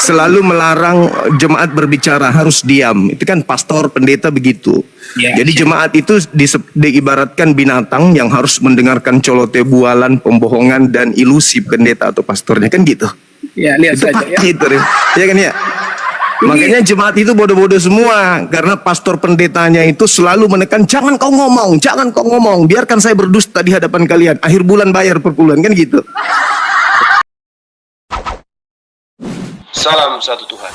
selalu melarang jemaat berbicara, harus diam. Itu kan pastor, pendeta begitu. Ya. Jadi jemaat itu diibaratkan binatang yang harus mendengarkan colote bualan, pembohongan dan ilusi pendeta atau pastornya, kan gitu. Ya, lihat Itu saja ya. gitu, ya kan ya. Makanya jemaat itu bodoh-bodoh semua, karena pastor pendetanya itu selalu menekan, jangan kau ngomong, biarkan saya berdusta di hadapan kalian, akhir bulan bayar per bulan, kan gitu. Salam satu Tuhan.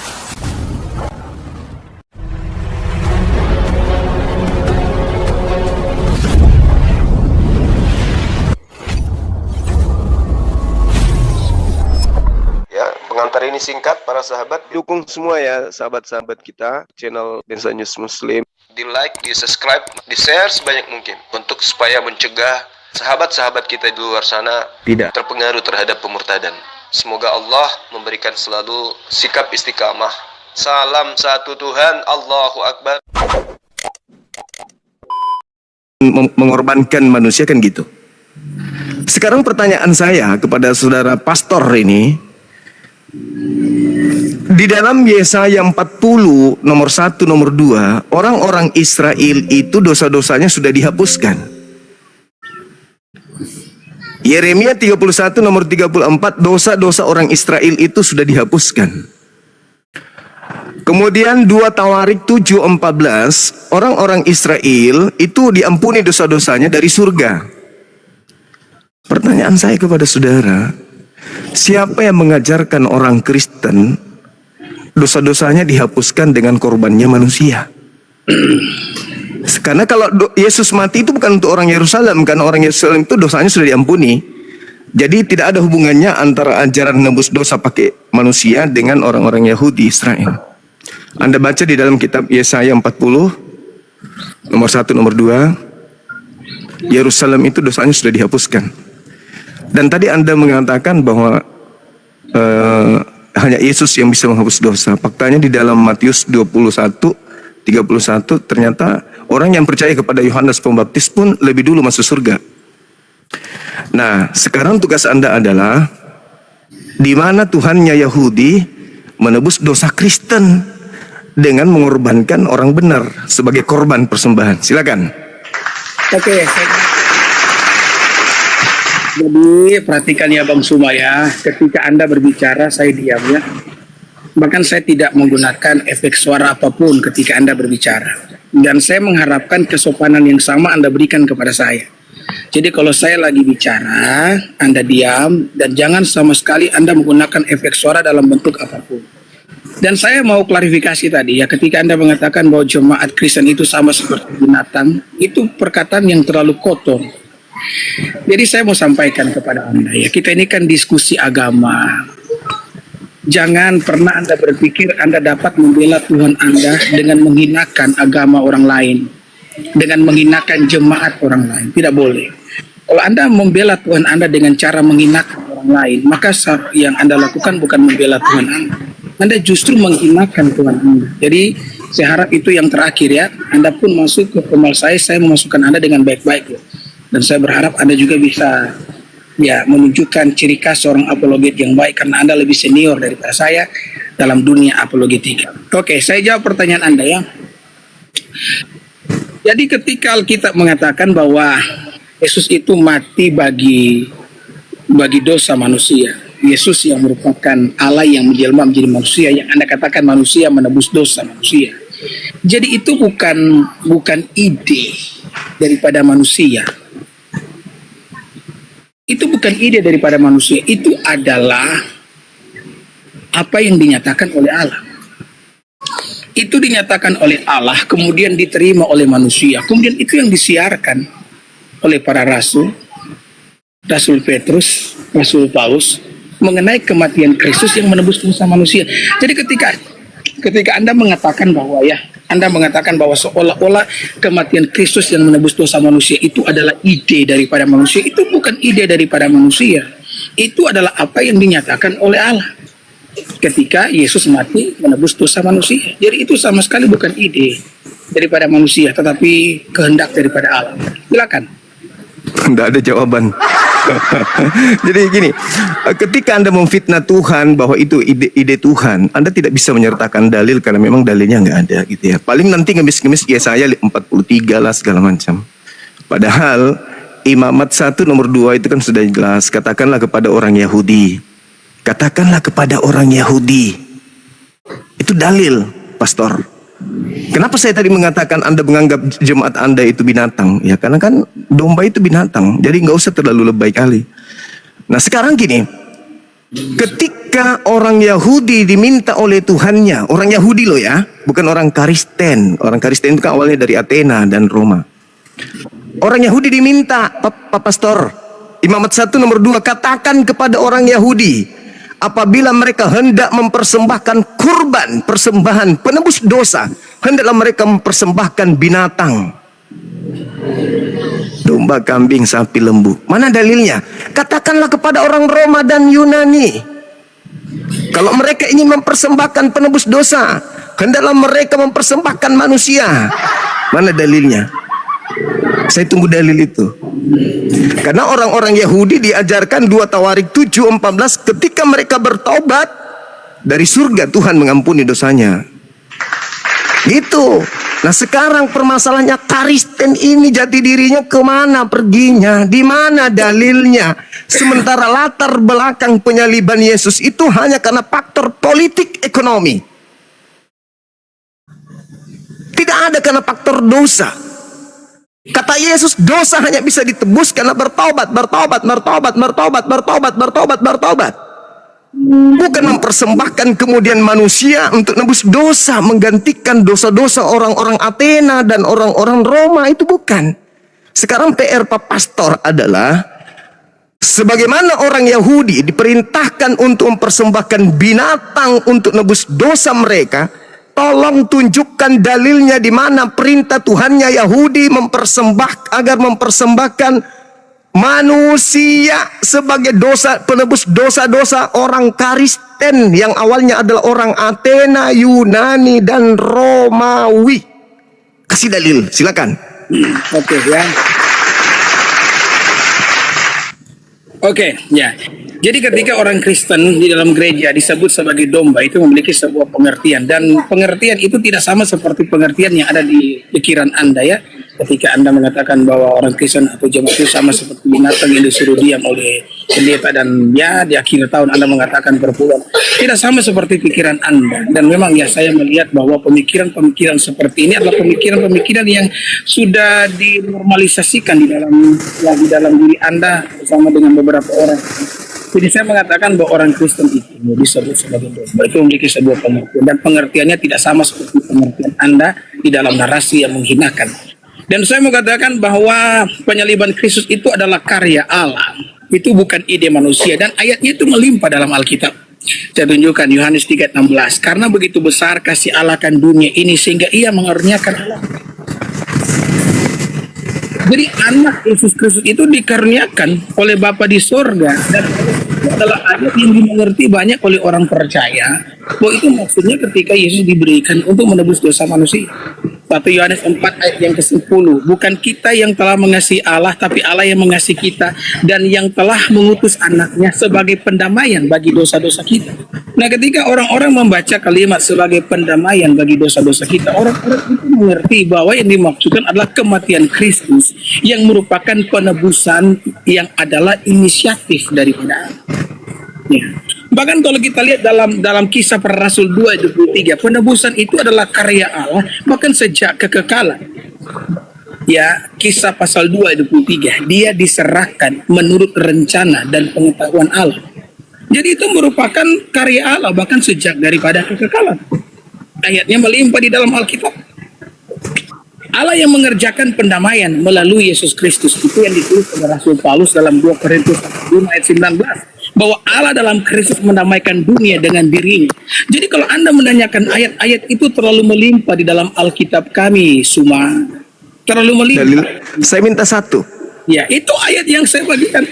Ya, pengantar ini singkat para sahabat. Dukung semua ya sahabat-sahabat kita, channel Densa News Muslim. Di like, di subscribe, di share sebanyak mungkin untuk supaya mencegah sahabat-sahabat kita di luar sana Tidak. terpengaruh terhadap pemurtadan. Semoga Allah memberikan selalu sikap istiqamah. Salam satu Tuhan, Allahu Akbar. Mengorbankan manusia, kan gitu. Sekarang pertanyaan saya kepada saudara pastor ini, di dalam Yesaya 40 nomor 1 nomor 2, orang-orang Israel itu dosa-dosanya sudah dihapuskan. Yeremia 31 nomor 34, dosa-dosa orang Israel itu sudah dihapuskan. Kemudian 2 Tawarik 7:14, orang-orang Israel itu diampuni dosa-dosanya dari surga. Pertanyaan saya kepada saudara, siapa yang mengajarkan orang Kristen dosa-dosanya dihapuskan dengan korbannya manusia? Karena kalau Yesus mati itu bukan untuk orang Yerusalem, karena orang Yerusalem itu dosanya sudah diampuni. Jadi tidak ada hubungannya antara ajaran menebus dosa pakai manusia dengan orang-orang Yahudi Israel. Anda baca di dalam kitab Yesaya 40 nomor 1 nomor 2, Yerusalem itu dosanya sudah dihapuskan. Dan tadi Anda mengatakan bahwa hanya Yesus yang bisa menghapus dosa. Faktanya di dalam Matius 21:31 ternyata orang yang percaya kepada Yohanes Pembaptis pun lebih dulu masuk surga. Nah, sekarang tugas Anda adalah di mana Tuhannya Yahudi menebus dosa Kristen dengan mengorbankan orang benar sebagai korban persembahan. Silakan. Oke. Jadi perhatikan ya Bang Suma ya, ketika Anda berbicara saya diam ya. Bahkan saya tidak menggunakan efek suara apapun ketika Anda berbicara. Dan saya mengharapkan kesopanan yang sama Anda berikan kepada saya. Jadi kalau saya lagi bicara, Anda diam, dan jangan sama sekali Anda menggunakan efek suara dalam bentuk apapun. Dan saya mau klarifikasi tadi ya, ketika Anda mengatakan bahwa jemaat Kristen itu sama seperti binatang, itu perkataan yang terlalu kotor. Jadi saya mau sampaikan kepada Anda ya, kita ini kan diskusi agama. Jangan pernah Anda berpikir Anda dapat membela Tuhan Anda dengan menghinakan agama orang lain, dengan menghinakan jemaat orang lain. Tidak boleh. Kalau Anda membela Tuhan Anda dengan cara menghinakan orang lain, maka yang Anda lakukan bukan membela Tuhan Anda. Anda justru menghinakan Tuhan Anda. Jadi saya harap itu yang terakhir ya. Anda pun masuk ke kemal saya memasukkan Anda dengan baik-baik ya. Dan saya berharap Anda juga bisa ya menunjukkan ciri khas seorang apologet yang baik, karena Anda lebih senior daripada saya dalam dunia apologetika. Oke, saya jawab pertanyaan Anda ya. Jadi ketika Alkitab mengatakan bahwa Yesus itu mati bagi dosa manusia, Yesus yang merupakan Allah yang menjelma menjadi manusia, yang Anda katakan manusia menebus dosa manusia. Jadi itu bukan ide daripada manusia. Itu bukan ide daripada manusia, itu adalah apa yang dinyatakan oleh Allah. Itu dinyatakan oleh Allah, kemudian diterima oleh manusia. Kemudian itu yang disiarkan oleh para rasul, Rasul Petrus, Rasul Paulus, mengenai kematian Kristus yang menebus dosa manusia. Jadi ketika Anda mengatakan bahwa seolah-olah kematian Kristus yang menebus dosa manusia itu adalah ide daripada manusia, itu bukan ide daripada manusia. Itu adalah apa yang dinyatakan oleh Allah ketika Yesus mati menebus dosa manusia. Jadi itu sama sekali bukan ide daripada manusia, tetapi kehendak daripada Allah. Silakan. Tidak ada jawaban. Jadi gini, ketika Anda memfitnah Tuhan bahwa itu ide Tuhan, Anda tidak bisa menyertakan dalil karena memang dalilnya nggak ada gitu ya. Paling nanti ngemis-ngemis Yesaya 43 lah segala macam. Padahal Imamat 1 nomor 2 itu kan sudah jelas. Katakanlah kepada orang Yahudi. Katakanlah kepada orang Yahudi. Itu dalil, pastor. Kenapa saya tadi mengatakan Anda menganggap jemaat Anda itu binatang? Ya karena kan domba itu binatang. Jadi nggak usah terlalu lebay kali. Nah sekarang gini. Ketika orang Yahudi diminta oleh Tuhannya. Orang Yahudi loh ya. Bukan orang Kristen. Orang Kristen itu kan awalnya dari Athena dan Roma. Orang Yahudi diminta, Pak Pastor, Imamat 1 nomor 2, katakan kepada orang Yahudi, apabila mereka hendak mempersembahkan kurban, persembahan penebus dosa, hendaklah mereka mempersembahkan binatang. Domba, kambing, sapi, lembu. Mana dalilnya? Katakanlah kepada orang Roma dan Yunani. Kalau mereka ingin mempersembahkan penebus dosa, hendaklah mereka mempersembahkan manusia. Mana dalilnya? Saya tunggu dalil itu. Karena orang-orang Yahudi diajarkan 2 Tawarik 7:14, ketika mereka bertobat dari surga Tuhan mengampuni dosanya. Gitu. Nah sekarang permasalahannya Kristen ini jati dirinya kemana perginya? Di mana dalilnya? Sementara latar belakang penyaliban Yesus itu hanya karena faktor politik ekonomi. Tidak ada karena faktor dosa. Kata Yesus, dosa hanya bisa ditebus karena bertobat. Bukan mempersembahkan kemudian manusia untuk nebus dosa, menggantikan dosa-dosa orang-orang Athena dan orang-orang Roma, itu bukan. Sekarang PR Pak Pastor adalah, sebagaimana orang Yahudi diperintahkan untuk mempersembahkan binatang untuk nebus dosa mereka, tolong tunjukkan dalilnya di mana perintah Tuhannya Yahudi agar mempersembahkan manusia sebagai dosa, penebus dosa-dosa orang Kristen yang awalnya adalah orang Athena, Yunani dan Romawi. Kasih dalil, silakan. Oke ya. Oke ya. Jadi ketika orang Kristen di dalam gereja disebut sebagai domba, itu memiliki sebuah pengertian, dan pengertian itu tidak sama seperti pengertian yang ada di pikiran Anda ya. Ketika Anda mengatakan bahwa orang Kristen atau jemaat itu sama seperti binatang yang disuruh diam oleh pendeta, dan ya di akhir tahun Anda mengatakan berpulang. Tidak sama seperti pikiran Anda. Dan memang ya saya melihat bahwa pemikiran-pemikiran seperti ini adalah pemikiran-pemikiran yang sudah dinormalisasikan di dalam diri Anda bersama dengan beberapa orang. Jadi saya mengatakan bahwa orang Kristen itu disebut sebagai domba, itu memiliki sebuah pengertian, dan pengertiannya tidak sama seperti pengertian Anda di dalam narasi yang menghinakan. Dan saya mengatakan bahwa penyaliban Kristus itu adalah karya Allah, itu bukan ide manusia, dan ayatnya itu melimpah dalam Alkitab. Saya tunjukkan Yohanes 3:16, karena begitu besar kasih Allah akan dunia ini sehingga ia mengaruniakan Allah. Jadi anak Yesus Kristus itu dikaruniakan oleh Bapa di surga, dan itu adalah ayat yang dimengerti banyak oleh orang percaya bahwa itu maksudnya ketika Yesus diberikan untuk menebus dosa manusia. 1 Yohanes 4 ayat yang ke-10, bukan kita yang telah mengasihi Allah, tapi Allah yang mengasihi kita dan yang telah mengutus anaknya sebagai pendamaian bagi dosa-dosa kita. Nah ketika orang-orang membaca kalimat sebagai pendamaian bagi dosa-dosa kita, orang-orang itu mengerti bahwa yang dimaksudkan adalah kematian Kristus yang merupakan penebusan yang adalah inisiatif daripada Allah. Ya. Bahkan kalau kita lihat dalam kisah para Rasul 2:23, penebusan itu adalah karya Allah bahkan sejak kekekalan. Ya, kisah pasal 2:23, dia diserahkan menurut rencana dan pengetahuan Allah. Jadi itu merupakan karya Allah bahkan sejak daripada kekekalan. Ayatnya melimpah di dalam Alkitab. Allah yang mengerjakan pendamaian melalui Yesus Kristus, itu yang ditulis oleh Rasul Paulus dalam 2 Korintus 5 ayat 19. Bahwa Allah dalam Kristus mendamaikan dunia dengan dirinya. Jadi kalau Anda menanyakan ayat-ayat itu terlalu melimpah di dalam Alkitab kami, Suma. Terlalu melimpah. Dalil, saya minta satu. Ya, itu ayat yang saya bagikan.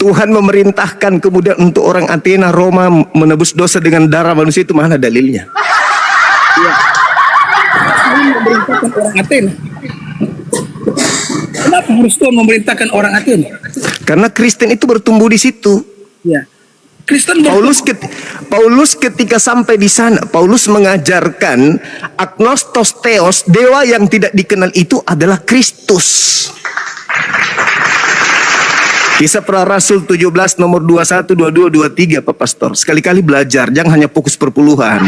Tuhan memerintahkan kemudian untuk orang Athena, Roma menebus dosa dengan darah manusia, itu mana dalilnya? Ya. Saya memerintahkan orang Athena. Kenapa harus Tuhan memerintahkan orang Athena? Karena Kristen itu bertumbuh di situ. Ya. Kristen Paulus ketika sampai di sana, Paulus mengajarkan agnostos theos, dewa yang tidak dikenal itu adalah Kristus. Kisah Para Rasul 17 nomor 21, 22, 23 Pak Pastor. Sekali-kali belajar, jangan hanya fokus perpuluhan.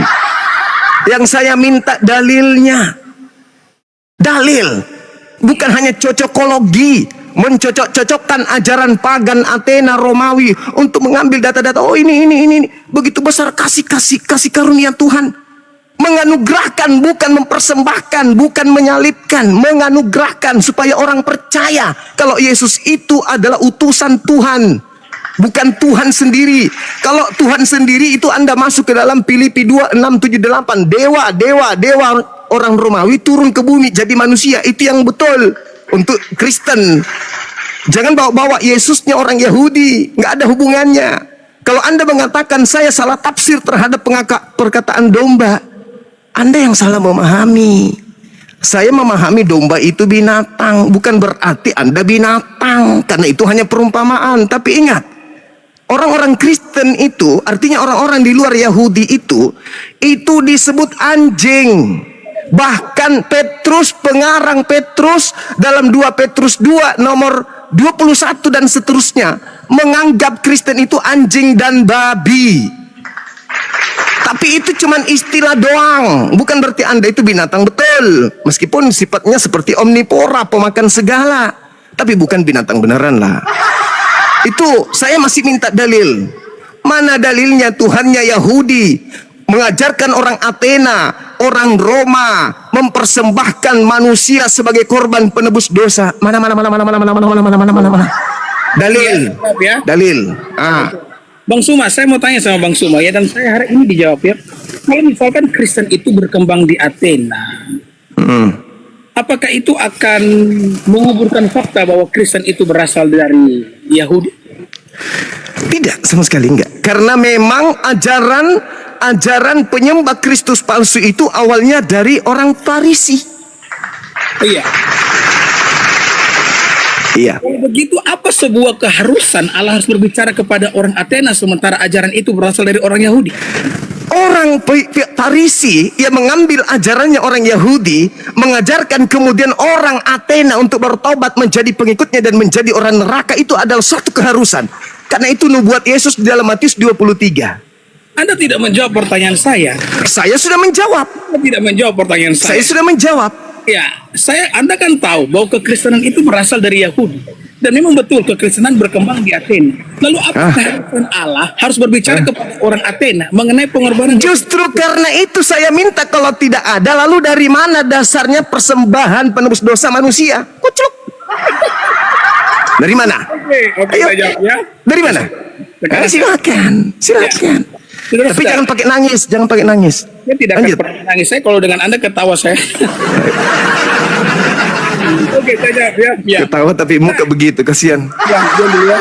Yang saya minta dalilnya. Dalil. Bukan hanya cocokologi, mencocok-cocokkan ajaran pagan Athena Romawi untuk mengambil data-data. Oh ini. Begitu besar kasih karunia Tuhan. Menganugerahkan, bukan mempersembahkan, bukan menyalibkan, menganugerahkan supaya orang percaya kalau Yesus itu adalah utusan Tuhan, bukan Tuhan sendiri. Kalau Tuhan sendiri itu Anda masuk ke dalam Filipi 2, 6, 7, 8. Dewa orang Romawi turun ke bumi jadi manusia. Itu yang betul untuk Kristen. Jangan bawa-bawa Yesusnya orang Yahudi, nggak ada hubungannya. Kalau Anda mengatakan saya salah tafsir terhadap perkataan domba, Anda yang salah memahami. Saya memahami domba itu binatang, bukan berarti Anda binatang, karena itu hanya perumpamaan. Tapi ingat, orang-orang Kristen itu, artinya orang-orang di luar Yahudi itu disebut anjing. Bahkan Petrus, pengarang Petrus dalam 2 Petrus 2 nomor 21 dan seterusnya menganggap Kristen itu anjing dan babi. Tapi itu cuman istilah doang, bukan berarti Anda itu binatang betul. Meskipun sifatnya seperti omnivora, pemakan segala, tapi bukan binatang beneran lah. Itu saya masih minta dalil. Mana dalilnya Tuhannya Yahudi mengajarkan orang Athena, orang Roma mempersembahkan manusia sebagai korban penebus dosa? Mana? Dalil. Dalil. Bang Suma, saya mau tanya sama Bang Suma ya, dan saya hari ini dijawab ya. Kalau misalkan Kristen itu berkembang di Athena, apakah itu akan menguburkan fakta bahwa Kristen itu berasal dari Yahudi? Tidak, sama sekali enggak. Karena memang ajaran penyembah Kristus palsu itu awalnya dari orang Farisi. Iya. Iya. Kalau begitu, apa sebuah keharusan Allah harus berbicara kepada orang Athena sementara ajaran itu berasal dari orang Yahudi? Orang Farisi yang mengambil ajarannya orang Yahudi, mengajarkan kemudian orang Athena untuk bertobat menjadi pengikutnya dan menjadi orang neraka, itu adalah suatu keharusan. Karena itu nubuat Yesus di dalam Matius 23. Anda tidak menjawab pertanyaan saya. Saya sudah menjawab. Anda tidak menjawab pertanyaan saya. Saya sudah menjawab. Ya, Anda kan tahu bahwa kekristenan itu berasal dari Yahudi. Dan memang betul kekristenan berkembang di Athena. Lalu apakah keharusan Allah harus berbicara kepada orang Athena mengenai pengorbanan? Justru karena itu saya minta, kalau tidak ada, lalu dari mana dasarnya persembahan penebus dosa manusia? Kucuk. Dari mana? Oke, Ayo. saya jawab ya. Dari mana? Silakan. Sudah, Tapi sudah. jangan pakai nangis. Saya tidak akan pernah nangis. Saya kalau dengan Anda ketawa saya. Oke, saya jawab ya. Ya. Ketawa tapi muka begitu, kasihan. Ya, diam dulu ya.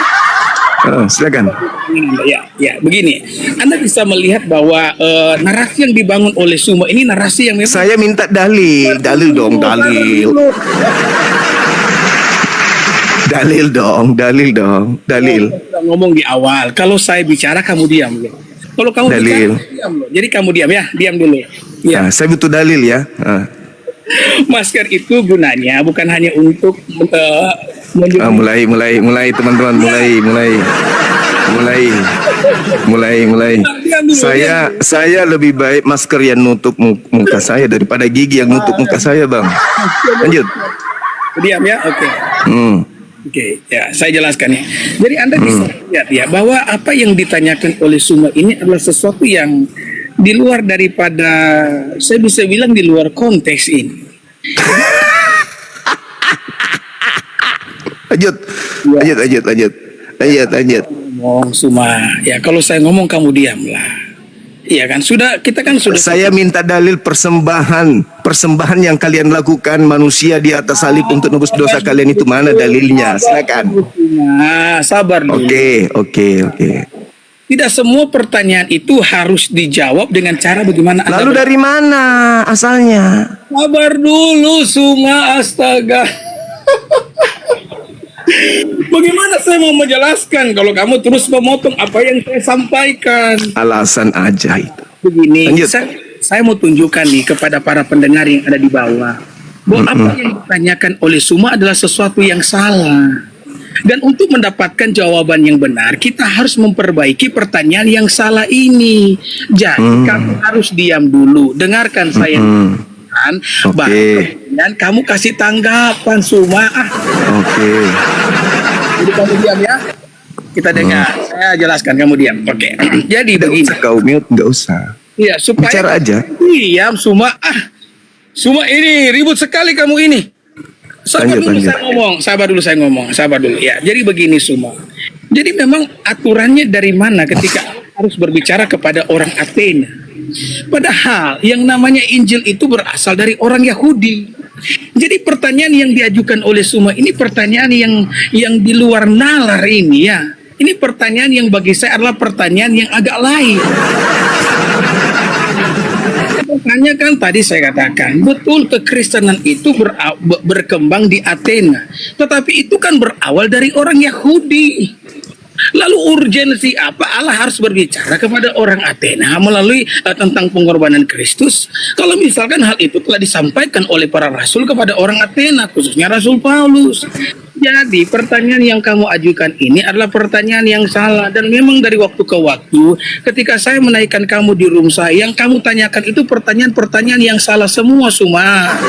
Silakan. Ya, begini. Anda bisa melihat bahwa narasi yang dibangun oleh Suma ini narasi yang memang Saya minta dalil dong. Dalil. Sudah ngomong di awal. Kalau saya bicara kamu diam ya. Kalau kamu Dalil. bicara diam loh. Jadi kamu diam ya, diam dulu. Ya. Nah, saya butuh dalil ya. Masker itu gunanya bukan hanya untuk menunjukkan Mulai teman-teman, mulai. Saya lebih baik masker yang nutup muka saya daripada gigi yang nutup muka saya, Bang. Lanjut. Diam ya, oke. Oke, ya saya jelaskan ya. Jadi Anda bisa lihat ya bahwa apa yang ditanyakan oleh Suma ini adalah sesuatu yang di luar daripada, saya bisa bilang di luar konteks ini. Lanjut. Ngomong Suma, ya kalau saya ngomong kamu diamlah. Iya kan, kita kan sudah. Saya minta dalil persembahan yang kalian lakukan manusia di atas salib untuk nebus dosa kalian, itu mana dalilnya? Silakan. Nah, sabar dulu. Oke. Tidak semua pertanyaan itu harus dijawab dengan cara bagaimana Anda. Lalu dari mana asalnya? Sabar dulu, Suma, astaga. Bagaimana saya mau menjelaskan kalau kamu terus memotong apa yang saya sampaikan? Alasan aja itu. Begini, Lanjut. saya mau tunjukkan nih kepada para pendengar yang ada di bawah bahwa apa yang ditanyakan oleh Suma adalah sesuatu yang salah. Dan untuk mendapatkan jawaban yang benar, kita harus memperbaiki pertanyaan yang salah ini. Jadi kamu harus diam dulu, dengarkan saya. Kan, baru kemudian kamu kasih tanggapan Suma. Oke. Jadi kamu diam ya. Kita dengar. Saya jelaskan, kamu diam. Oke. Jadi Nggak begini. usah kau mute, nggak usah. Iya, supaya Bicara aja. diam Suma. Suma ini ribut sekali kamu ini. Sabar Lanjut, dulu lanjut. saya ngomong. Sabar dulu. Ya, jadi begini Suma. Jadi memang aturannya dari mana ketika harus berbicara kepada orang Athena? Padahal yang namanya Injil itu berasal dari orang Yahudi. Jadi pertanyaan yang diajukan oleh Suma ini pertanyaan yang di luar nalar ini ya. Ini pertanyaan yang bagi saya adalah pertanyaan yang agak lain. Makanya kan tadi saya katakan, betul kekristenan itu berkembang di Athena. Tetapi itu kan berawal dari orang Yahudi. Lalu urgensi apa Allah harus berbicara kepada orang Athena melalui tentang pengorbanan Kristus? Kalau misalkan hal itu telah disampaikan oleh para rasul kepada orang Athena, khususnya Rasul Paulus. Jadi pertanyaan yang kamu ajukan ini adalah pertanyaan yang salah. Dan memang dari waktu ke waktu ketika saya menaikkan kamu di room saya, yang kamu tanyakan itu pertanyaan-pertanyaan yang salah semua Suma.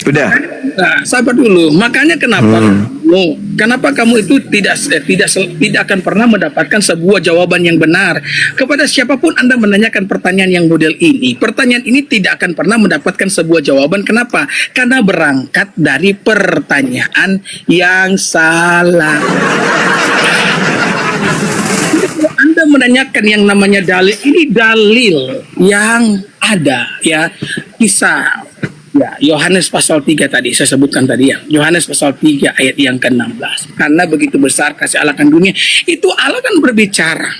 Udah. Nah, sabar dulu. Makanya kenapa kamu itu tidak akan pernah mendapatkan sebuah jawaban yang benar kepada siapapun Anda menanyakan pertanyaan yang model ini. Pertanyaan ini tidak akan pernah mendapatkan sebuah jawaban. Kenapa? Karena berangkat dari pertanyaan yang salah. Anda menanyakan yang namanya dalil, ini dalil yang ada ya, kisah ya Yohanes pasal 3 tadi saya sebutkan tadi ya, Yohanes pasal 3 ayat yang ke-16. Karena begitu besar kasih Allah akan dunia, itu Allah kan berbicara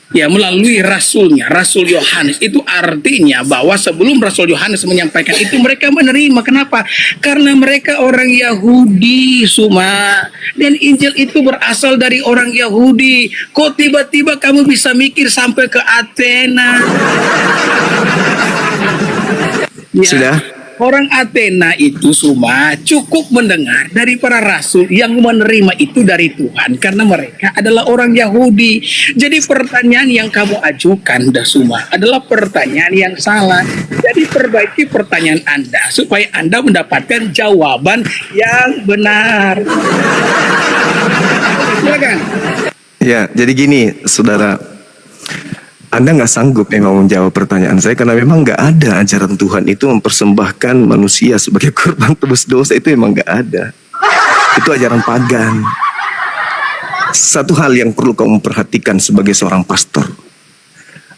ya melalui rasulnya, Rasul Yohanes. Itu artinya bahwa sebelum Rasul Yohanes menyampaikan itu mereka menerima. Kenapa? Karena mereka orang Yahudi Suma, dan Injil itu berasal dari orang Yahudi. Kok tiba-tiba kamu bisa mikir sampai ke Athena? Ya. Sudah. Orang Athena itu Suma cukup mendengar dari para rasul yang menerima itu dari Tuhan karena mereka adalah orang Yahudi. Jadi pertanyaan yang kamu ajukan Suma adalah pertanyaan yang salah. Jadi perbaiki pertanyaan Anda supaya Anda mendapatkan jawaban yang benar. Silakan. Ya, jadi gini, saudara. Anda nggak sanggup memang menjawab pertanyaan saya karena memang nggak ada ajaran Tuhan itu mempersembahkan manusia sebagai korban tebus dosa, itu memang nggak ada. Itu ajaran pagan. Satu hal yang perlu kamu perhatikan sebagai seorang pastor.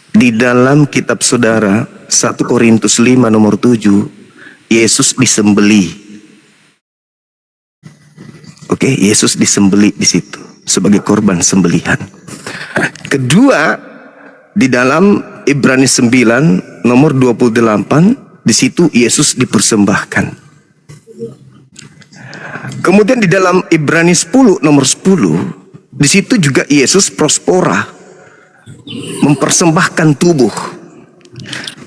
Di dalam kitab saudara 1 Korintus 5 nomor 7, Yesus disembelih. Oke, Yesus disembelih di situ sebagai korban sembelihan. Kedua, di dalam Ibrani 9 nomor 28, di situ Yesus dipersembahkan. Kemudian di dalam Ibrani 10 nomor 10, di situ juga Yesus prospora, mempersembahkan tubuh.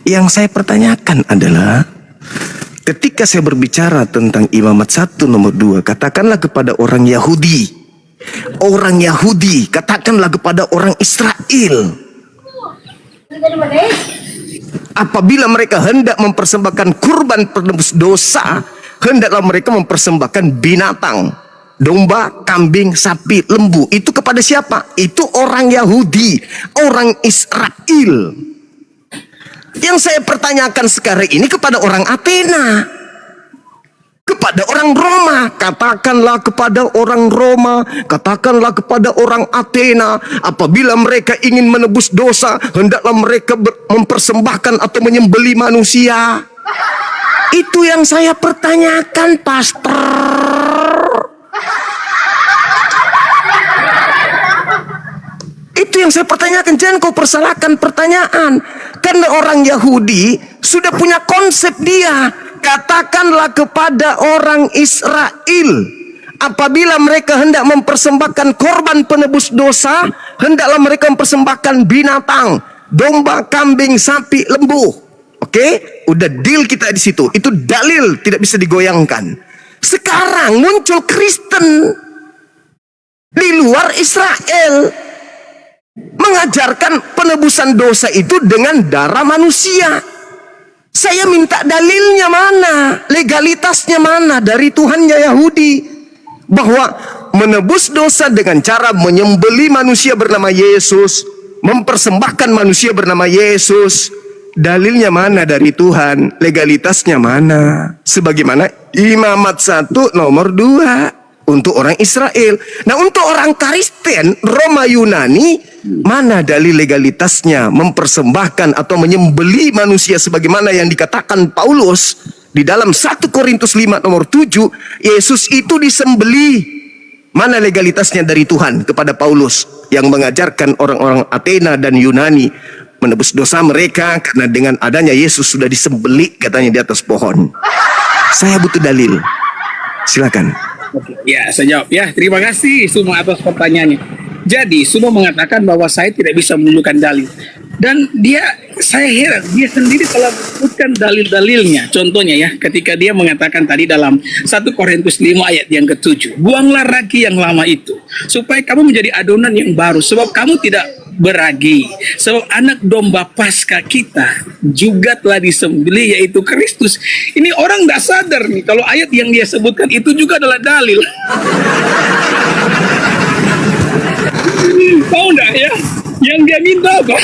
Yang saya pertanyakan adalah, ketika saya berbicara tentang imamat 1 nomor 2, katakanlah kepada orang Yahudi, katakanlah kepada orang Israel. Apabila mereka hendak mempersembahkan kurban penebus dosa, hendaklah mereka mempersembahkan binatang, domba, kambing, sapi, lembu. Itu kepada siapa? Itu orang Yahudi, orang Israel. Yang saya pertanyakan sekarang ini kepada orang Athena, kepada orang Roma. Katakanlah kepada orang Roma, katakanlah kepada orang Athena, apabila mereka ingin menebus dosa, hendaklah mereka mempersembahkan atau menyembelih manusia. Itu yang saya pertanyakan, pastor. Itu yang saya pertanyakan. Jangan kau persalahkan pertanyaan. Karena orang Yahudi sudah punya konsep dia. katakanlah kepada orang Israel, apabila mereka hendak mempersembahkan korban penebus dosa, hendaklah mereka mempersembahkan binatang, domba, kambing, sapi, lembu. Oke, udah deal kita di situ. Itu dalil, tidak bisa digoyangkan. Sekarang muncul Kristen di luar Israel mengajarkan penebusan dosa itu dengan darah manusia. Saya minta dalilnya mana, legalitasnya mana dari Tuhannya Yahudi bahwa menebus dosa dengan cara menyembelih manusia bernama Yesus, mempersembahkan manusia bernama Yesus. Dalilnya mana dari Tuhan? Legalitasnya mana? Sebagaimana Imamat 1 nomor 2 untuk orang Israel. Nah, untuk orang Kristen Roma Yunani, mana dalil legalitasnya mempersembahkan atau menyembelih manusia sebagaimana yang dikatakan Paulus di dalam 1 Korintus 5 nomor 7, Yesus itu disembelih. Mana legalitasnya dari Tuhan kepada Paulus yang mengajarkan orang-orang Athena dan Yunani menebus dosa mereka karena dengan adanya Yesus sudah disembelih katanya di atas pohon. Saya butuh dalil. Silakan. Oke, ya, saya jawab ya. Terima kasih semua atas pertanyaannya. Jadi, semua mengatakan bahwa saya tidak bisa menunjukkan dalil. Dan saya heran, dia sendiri telah menyebutkan dalil-dalilnya. Contohnya ya, ketika dia mengatakan tadi dalam 1 Korintus 5 ayat yang ke-7, buanglah ragi yang lama itu, supaya kamu menjadi adonan yang baru, sebab kamu tidak beragi. Sebab anak domba Paskah kita juga telah disembelih, yaitu Kristus. Ini orang tidak sadar nih, kalau ayat yang dia sebutkan itu juga adalah dalil. Tahu enggak ya? Yang dia minta apa?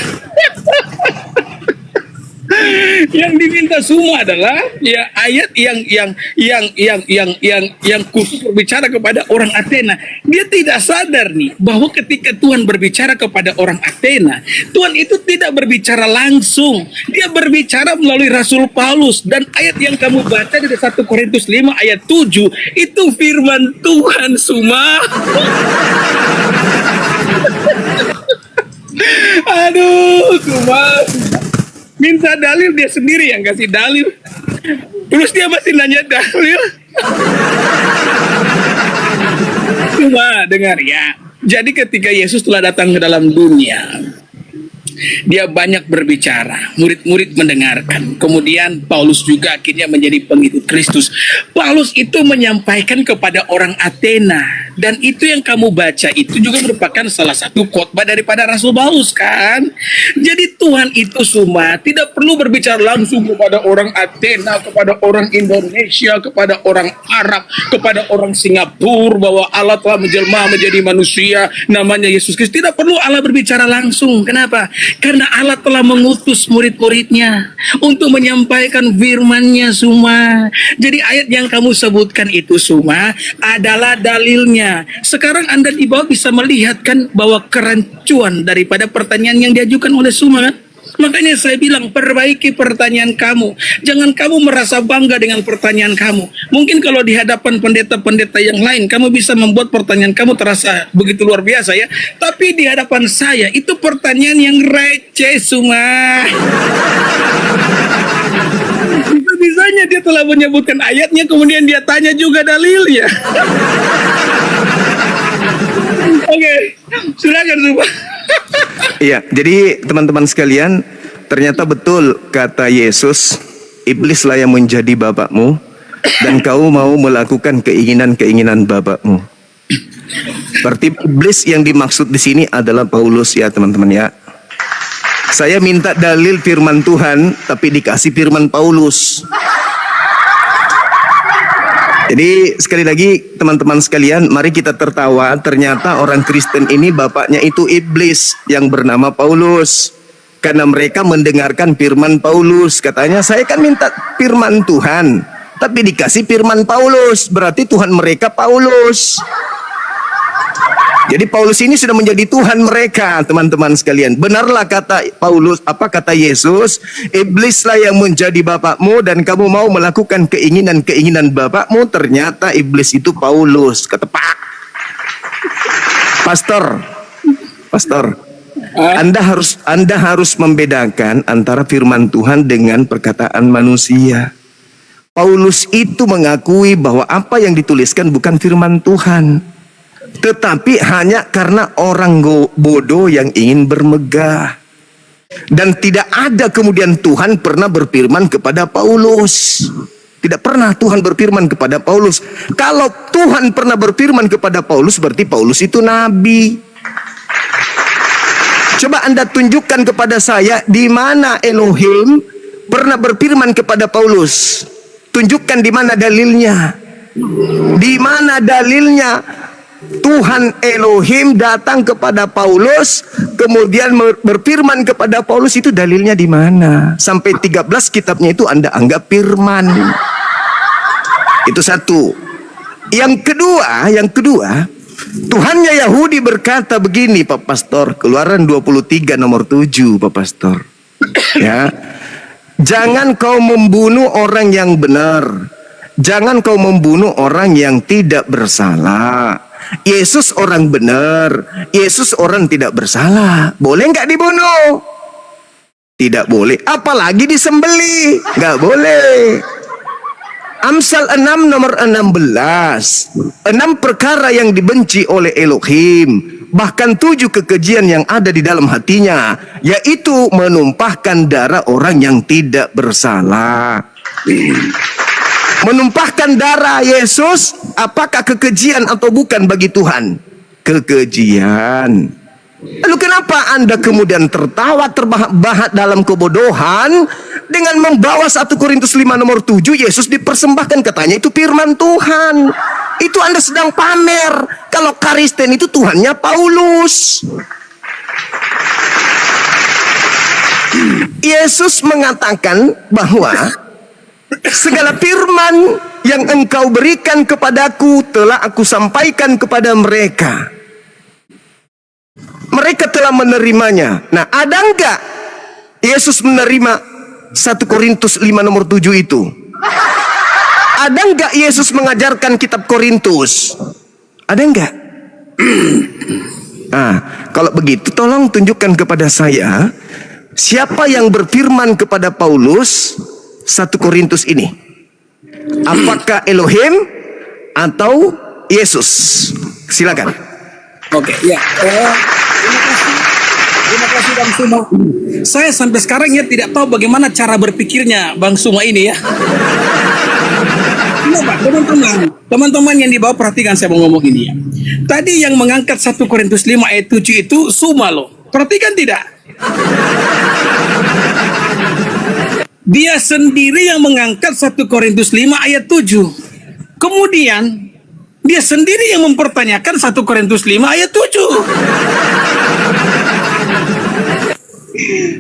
Yang diminta semua adalah ya ayat yang khusus berbicara kepada orang Athena. Dia tidak sadar nih bahwa ketika Tuhan berbicara kepada orang Athena, Tuhan itu tidak berbicara langsung. Dia berbicara melalui Rasul Paulus, dan ayat yang kamu baca dari 1 Korintus 5 ayat 7 itu firman Tuhan semua. Aduh, cuma minta dalil, dia sendiri yang kasih dalil. Terus dia masih nanya dalil. Cuma dengar ya. Jadi ketika Yesus telah datang ke dalam dunia, dia banyak berbicara, murid-murid mendengarkan. Kemudian Paulus juga akhirnya menjadi pengikut Kristus. Paulus itu menyampaikan kepada orang Athena, dan itu yang kamu baca itu juga merupakan salah satu khotbah daripada Rasul Paulus kan. Jadi Tuhan itu semua tidak perlu berbicara langsung kepada orang Athena, kepada orang Indonesia, kepada orang Arab, kepada orang Singapura bahwa Allah telah menjelma menjadi manusia namanya Yesus Kristus. Tidak perlu Allah berbicara langsung. Kenapa? Karena Allah telah mengutus murid-muridnya untuk menyampaikan firman-Nya semua. Jadi ayat yang kamu sebutkan itu semua adalah dalilnya. Sekarang Anda di bawah bisa melihat kan bahwa kerancuan daripada pertanyaan yang diajukan oleh semua kan? Makanya saya bilang, perbaiki pertanyaan kamu. Jangan kamu merasa bangga dengan pertanyaan kamu. Mungkin kalau di hadapan pendeta-pendeta yang lain, kamu bisa membuat pertanyaan kamu terasa begitu luar biasa ya. Tapi di hadapan saya, itu pertanyaan yang receh semua. Bisa-bisanya dia telah menyebutkan ayatnya, kemudian dia tanya juga dalilnya. Oke, silakan semua. Iya, jadi teman-teman sekalian, ternyata betul kata Yesus, iblislah yang menjadi bapakmu dan kau mau melakukan keinginan-keinginan bapakmu. Berarti iblis yang dimaksud di sini adalah Paulus ya teman-teman ya. Saya minta dalil firman Tuhan, tapi dikasih firman Paulus. Jadi sekali lagi teman-teman sekalian, mari kita tertawa. Ternyata orang Kristen ini bapaknya itu iblis yang bernama Paulus. Karena mereka mendengarkan firman Paulus. Katanya saya kan minta firman Tuhan, tapi dikasih firman Paulus. Berarti Tuhan mereka Paulus. Jadi Paulus ini sudah menjadi Tuhan mereka, teman-teman sekalian. Benarlah kata Paulus, apa kata Yesus? Iblislah yang menjadi bapakmu dan kamu mau melakukan keinginan-keinginan bapakmu. Ternyata iblis itu Paulus. Kata Pak. Pastor, Anda harus membedakan antara firman Tuhan dengan perkataan manusia. Paulus itu mengakui bahwa apa yang dituliskan bukan firman Tuhan, tetapi hanya karena orang bodoh yang ingin bermegah. Dan tidak ada kemudian Tuhan pernah berfirman kepada Paulus. Tidak pernah Tuhan berfirman kepada Paulus. Kalau Tuhan pernah berfirman kepada Paulus, berarti Paulus itu nabi. Coba Anda tunjukkan kepada saya di mana Elohim pernah berfirman kepada Paulus. Tunjukkan di mana dalilnya. Di mana dalilnya Tuhan Elohim datang kepada Paulus, kemudian berfirman kepada Paulus, itu dalilnya di mana? Sampai 13 kitabnya itu Anda anggap firman. Itu satu. Yang kedua, Tuhannya Yahudi berkata begini, Pak Pastor, Keluaran 23 nomor 7, Pak Pastor. Ya. Jangan kau membunuh orang yang benar. Jangan kau membunuh orang yang tidak bersalah. Yesus orang benar, Yesus orang tidak bersalah. Boleh nggak dibunuh? Tidak boleh. Apalagi disembelih, nggak boleh. Amsal 6 nomor 16. 6 perkara yang dibenci oleh Elohim, bahkan 7 kekejian yang ada di dalam hatinya, yaitu menumpahkan darah orang yang tidak bersalah. Menumpahkan darah Yesus, apakah kekejian atau bukan bagi Tuhan? Kekejian. Lalu kenapa Anda kemudian tertawa terbahak-bahak dalam kebodohan dengan membawa 1 Korintus 5 nomor 7, Yesus dipersembahkan, katanya itu firman Tuhan. Itu Anda sedang pamer kalau Karisten itu Tuhannya Paulus. Yesus mengatakan bahwa segala firman yang engkau berikan kepadaku telah aku sampaikan kepada mereka. Mereka telah menerimanya. Nah, ada enggak Yesus menerima 1 Korintus 5 nomor 7 itu? Ada enggak Yesus mengajarkan kitab Korintus? Ada enggak? Kalau begitu tolong tunjukkan kepada saya siapa yang berfirman kepada Paulus 1 Korintus ini. Apakah Elohim atau Yesus? Silakan. Oke, ya. Terima kasih Bang Suma. Saya sampai sekarang ya tidak tahu bagaimana cara berpikirnya Bang Suma ini ya. Nah, teman-teman yang di bawah perhatikan saya mau ngomong ini ya. Tadi yang mengangkat 1 Korintus 5 ayat 7 itu Suma loh. Perhatikan tidak? Dia sendiri yang mengangkat 1 Korintus 5 ayat 7. Kemudian dia sendiri yang mempertanyakan 1 Korintus 5 ayat 7.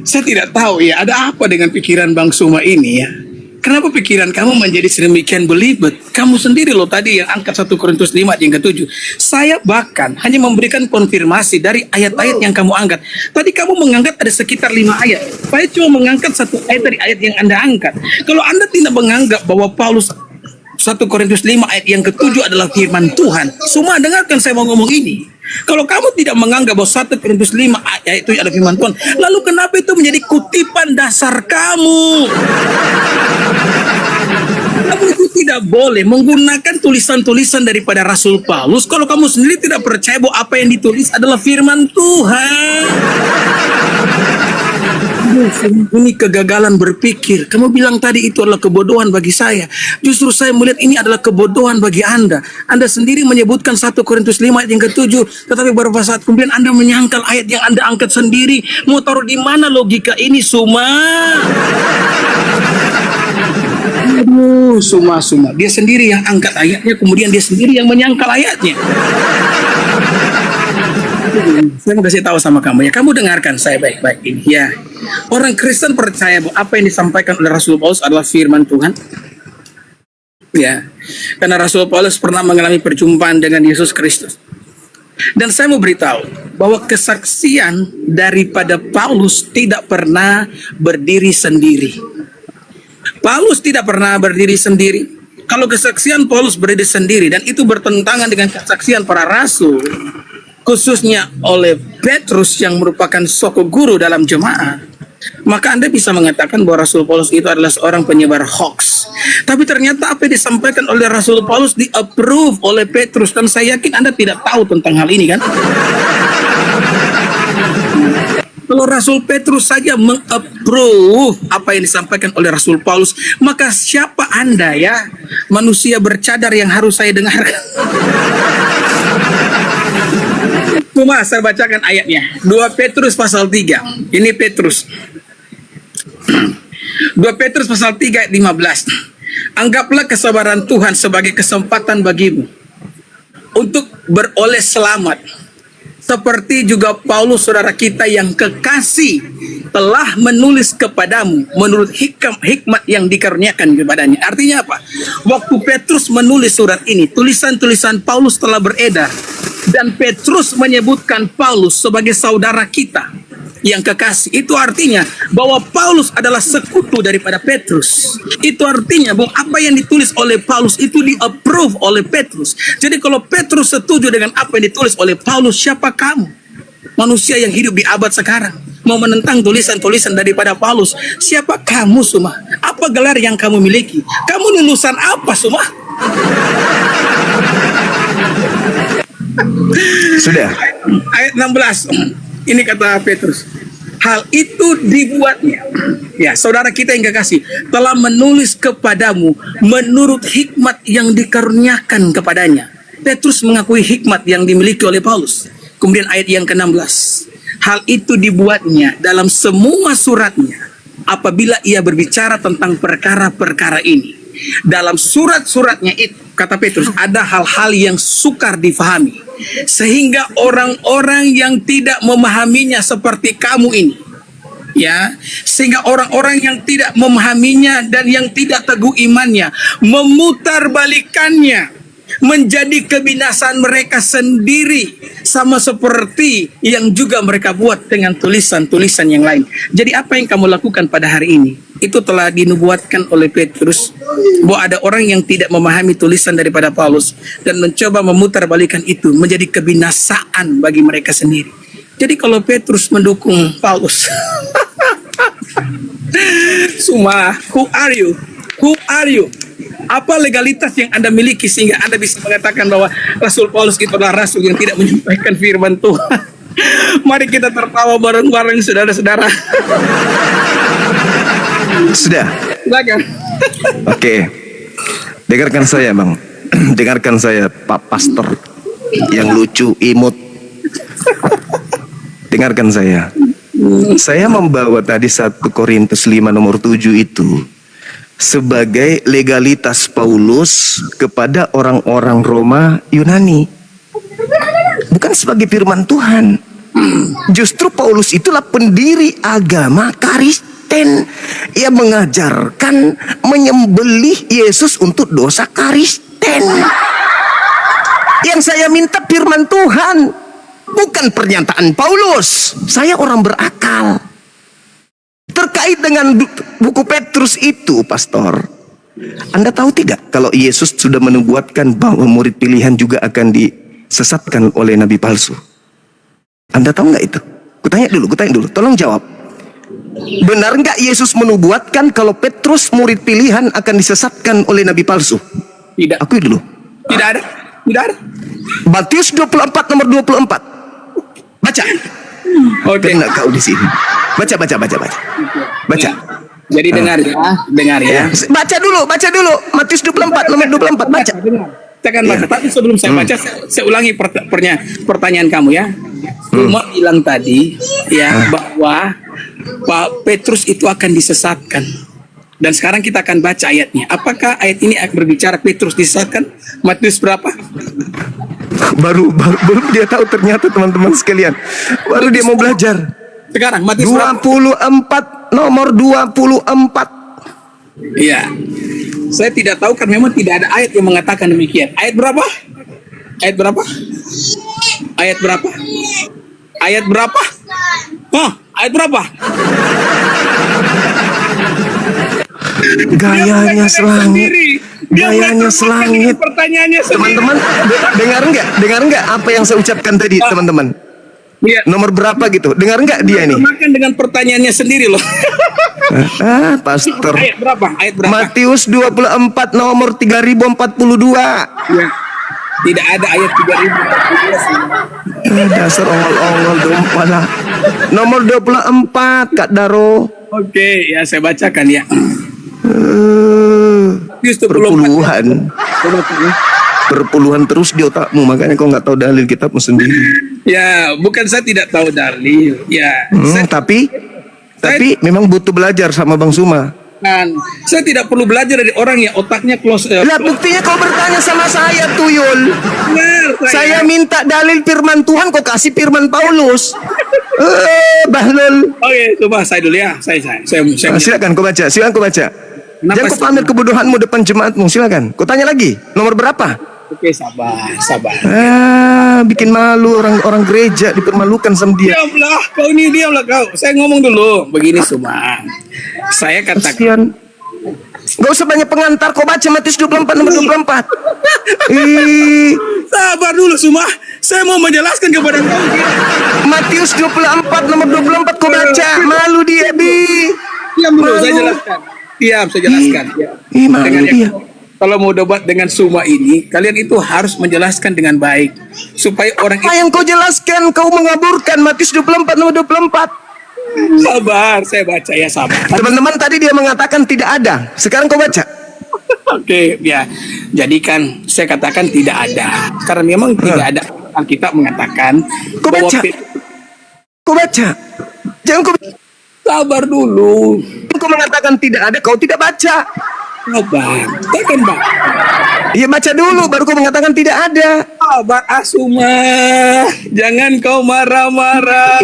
Saya tidak tahu ya, ada apa dengan pikiran Bang Suma ini ya. Kenapa pikiran kamu menjadi sedemikian belibet? Kamu sendiri loh tadi yang angkat 1 Korintus 5 ayat yang ke-7. Saya bahkan hanya memberikan konfirmasi dari ayat-ayat yang kamu angkat. Tadi kamu mengangkat ada sekitar 5 ayat. Saya cuma mengangkat 1 ayat dari ayat yang Anda angkat. Kalau Anda tidak menganggap bahwa Paulus 1 Korintus 5 ayat yang ke-7 adalah firman Tuhan, semua dengarkan saya mau ngomong ini. Kalau kamu tidak menganggap bahwa 1 Korintus 5 ayat itu adalah firman Tuhan, lalu kenapa itu menjadi kutipan dasar kamu? Kamu itu tidak boleh menggunakan tulisan-tulisan daripada Rasul Paulus kalau kamu sendiri tidak percaya bahwa apa yang ditulis adalah firman Tuhan. Ini kegagalan berpikir. Kamu bilang tadi itu adalah kebodohan bagi saya. Justru saya melihat ini adalah kebodohan bagi Anda. Anda sendiri menyebutkan 1 Korintus 5 ayat yang ke-7, tetapi beberapa saat kemudian Anda menyangkal ayat yang Anda angkat sendiri. Mau taruh di mana logika ini, Suma? Aduh, Suma. Dia sendiri yang angkat ayatnya, kemudian dia sendiri yang menyangkal ayatnya. Saya mau kasih tahu sama kamu ya. Kamu dengarkan saya baik-baik ini ya. Orang Kristen percaya bahwa apa yang disampaikan oleh Rasul Paulus adalah firman Tuhan. Ya. Karena Rasul Paulus pernah mengalami perjumpaan dengan Yesus Kristus. Dan saya mau beritahu bahwa kesaksian daripada Paulus tidak pernah berdiri sendiri. Paulus tidak pernah berdiri sendiri. Kalau kesaksian Paulus berdiri sendiri dan itu bertentangan dengan kesaksian para rasul, khususnya oleh Petrus yang merupakan soko guru dalam jemaat, maka Anda bisa mengatakan bahwa Rasul Paulus itu adalah seorang penyebar hoax. Tapi ternyata apa yang disampaikan oleh Rasul Paulus di-approve oleh Petrus, dan saya yakin Anda tidak tahu tentang hal ini kan? Kalau Rasul Petrus saja meng-approve apa yang disampaikan oleh Rasul Paulus, maka siapa Anda ya, manusia bercadar yang harus saya dengarkan? Cuma saya bacakan ayatnya. 2 Petrus pasal 3. Ini Petrus. 2 Petrus pasal 3 ayat 15. Anggaplah kesabaran Tuhan sebagai kesempatan bagimu untuk beroleh selamat. Seperti juga Paulus saudara kita yang kekasih telah menulis kepadamu menurut hikmat yang dikaruniakan kepadanya. Artinya apa? Waktu Petrus menulis surat ini, tulisan-tulisan Paulus telah beredar, dan Petrus menyebutkan Paulus sebagai saudara kita yang kekasih. Itu artinya bahwa Paulus adalah sekutu daripada Petrus. Itu artinya bahwa apa yang ditulis oleh Paulus itu di-approve oleh Petrus. Jadi kalau Petrus setuju dengan apa yang ditulis oleh Paulus, siapa kamu? Manusia yang hidup di abad sekarang mau menentang tulisan-tulisan daripada Paulus. Siapa kamu, Suma? Apa gelar yang kamu miliki? Kamu lulusan apa, Suma? Sudah. Ayat 16. Ini kata Petrus. Hal itu dibuatnya, ya saudara kita yang kekasih, telah menulis kepadamu menurut hikmat yang dikaruniakan kepadanya. Petrus mengakui hikmat yang dimiliki oleh Paulus. Kemudian ayat yang ke-16. Hal itu dibuatnya dalam semua suratnya apabila ia berbicara tentang perkara-perkara ini. Dalam surat-suratnya itu, kata Petrus, ada hal-hal yang sukar difahami, sehingga orang-orang yang tidak memahaminya seperti kamu ini, ya, sehingga orang-orang yang tidak memahaminya dan yang tidak teguh imannya memutarbalikannya menjadi kebinasaan mereka sendiri, sama seperti yang juga mereka buat dengan tulisan-tulisan yang lain. Jadi apa yang kamu lakukan pada hari ini itu telah dinubuatkan oleh Petrus, bahwa ada orang yang tidak memahami tulisan daripada Paulus dan mencoba memutarbalikan itu menjadi kebinasaan bagi mereka sendiri. Jadi kalau Petrus mendukung Paulus, Suma, who are you? Who are you? Apa legalitas yang Anda miliki sehingga Anda bisa mengatakan bahwa Rasul Paulus itu adalah rasul yang tidak menyampaikan firman Tuhan? Mari kita tertawa bareng-bareng, saudara-saudara. Sudah. Silakan. Oke. Dengarkan saya, Bang. Dengarkan saya, Pak Pastor yang lucu, imut. Dengarkan saya. Saya membawa tadi 1 Korintus 5 nomor 7 itu sebagai legalitas Paulus kepada orang-orang Roma Yunani, bukan sebagai firman Tuhan. Justru Paulus itulah pendiri agama Kristen. Ia mengajarkan menyembelih Yesus untuk dosa Kristen. Yang saya minta firman Tuhan, bukan pernyataan Paulus. Saya orang berakal. Terkait dengan buku Petrus itu, Pastor, Anda tahu tidak kalau Yesus sudah menubuatkan bahwa murid pilihan juga akan disesatkan oleh nabi palsu? Anda tahu nggak itu? Kutanya dulu, tolong jawab. Benar nggak Yesus menubuatkan kalau Petrus murid pilihan akan disesatkan oleh nabi palsu? Tidak. Akui dulu. Tidak ada. Tidak ada. Matius 24 nomor 24. Baca. Oke. Kena kau di sini. Baca. Baca. Jadi dengar ya. Baca dulu. Matius 24 nomor 24. Baca. Saya akan baca. Tapi sebelum saya baca, saya ulangi pertanyaan kamu ya. Cuma bilang tadi ya bahwa Pak Petrus itu akan disesatkan. Dan sekarang kita akan baca ayatnya. Apakah ayat ini berbicara Petrus disesatkan? Matius berapa? Baru dia tahu ternyata, teman-teman sekalian. Baru dia mau belajar. Sekarang Matius 24 nomor 24. Iya. Saya tidak tahu kan, memang tidak ada ayat yang mengatakan demikian. Ayat berapa? Ayat berapa? Ayat berapa? Ayat berapa? Oh, ayat berapa? Gayanya selangit. Gayanya selangit. Pertanyaannya Teman-teman, dengar nggak apa yang saya ucapkan tadi, teman-teman? Iya. Nomor berapa gitu? Dengar nggak dia ini? Makan dengan pertanyaannya sendiri loh. Pastor. Ayat berapa? Ayat berapa? Matius 24 nomor 3042. Ya. Tidak ada ayat 3000. Dasar ongol-ongol dong pala. Nomor 24 Kak Daro. Oke, ya saya bacakan ya. Matius 24. Perpuluhan. Perpuluhan terus di otakmu, makanya kau nggak tahu dalil kitabmu sendiri. Ya, bukan saya tidak tahu dalil. Ya, Tapi memang butuh belajar sama Bang Suma. saya tidak perlu belajar dari orang yang otaknya close. Lah buktinya kau bertanya sama saya, Tuyul. Benar, Saya minta dalil firman Tuhan, kau kasih firman Paulus. Bahlul. Oke, coba saya dulu ya. Saya. Silakan kau baca, silakan kau baca. Kenapa Jangan kau sih? pamer kebodohanmu depan jemaatmu, silakan. Kau tanya lagi, nomor berapa? Oke, sabar. Bikin malu orang gereja, dipermalukan sama dia. Diamlah, kau ini diamlah kau. Saya ngomong dulu. Begini semua. Saya katakan. Kasihan. Gak usah banyak pengantar, kau baca Matius 24 nomor 24. Sabar dulu semua. Saya mau menjelaskan kepada kau. Matius 24 nomor 24 kau baca. Malu dia, Bi. Diam dulu, Malu. saya jelaskan. Diam, saya jelaskan. Malu Dengan dia. kalau mau debat dengan semua ini, kalian itu harus menjelaskan dengan baik supaya orang Apa yang kau jelaskan? Kau mengaburkan Matius 24 nomor 24. sabar. Saya baca ya, sabar. Teman-teman tadi dia mengatakan tidak ada. Sekarang kau baca. Oke, ya. Jadi kan saya katakan tidak ada. Karena memang tidak ada. Alkitab mengatakan Kau baca. Kau baca. Jangan kau sabar dulu. kau mengatakan tidak ada, kau tidak baca. Sabar. Tekan, Bang. Iya baca dulu baru kau mengatakan tidak ada. Sabar, Asuma. Jangan kau marah-marah.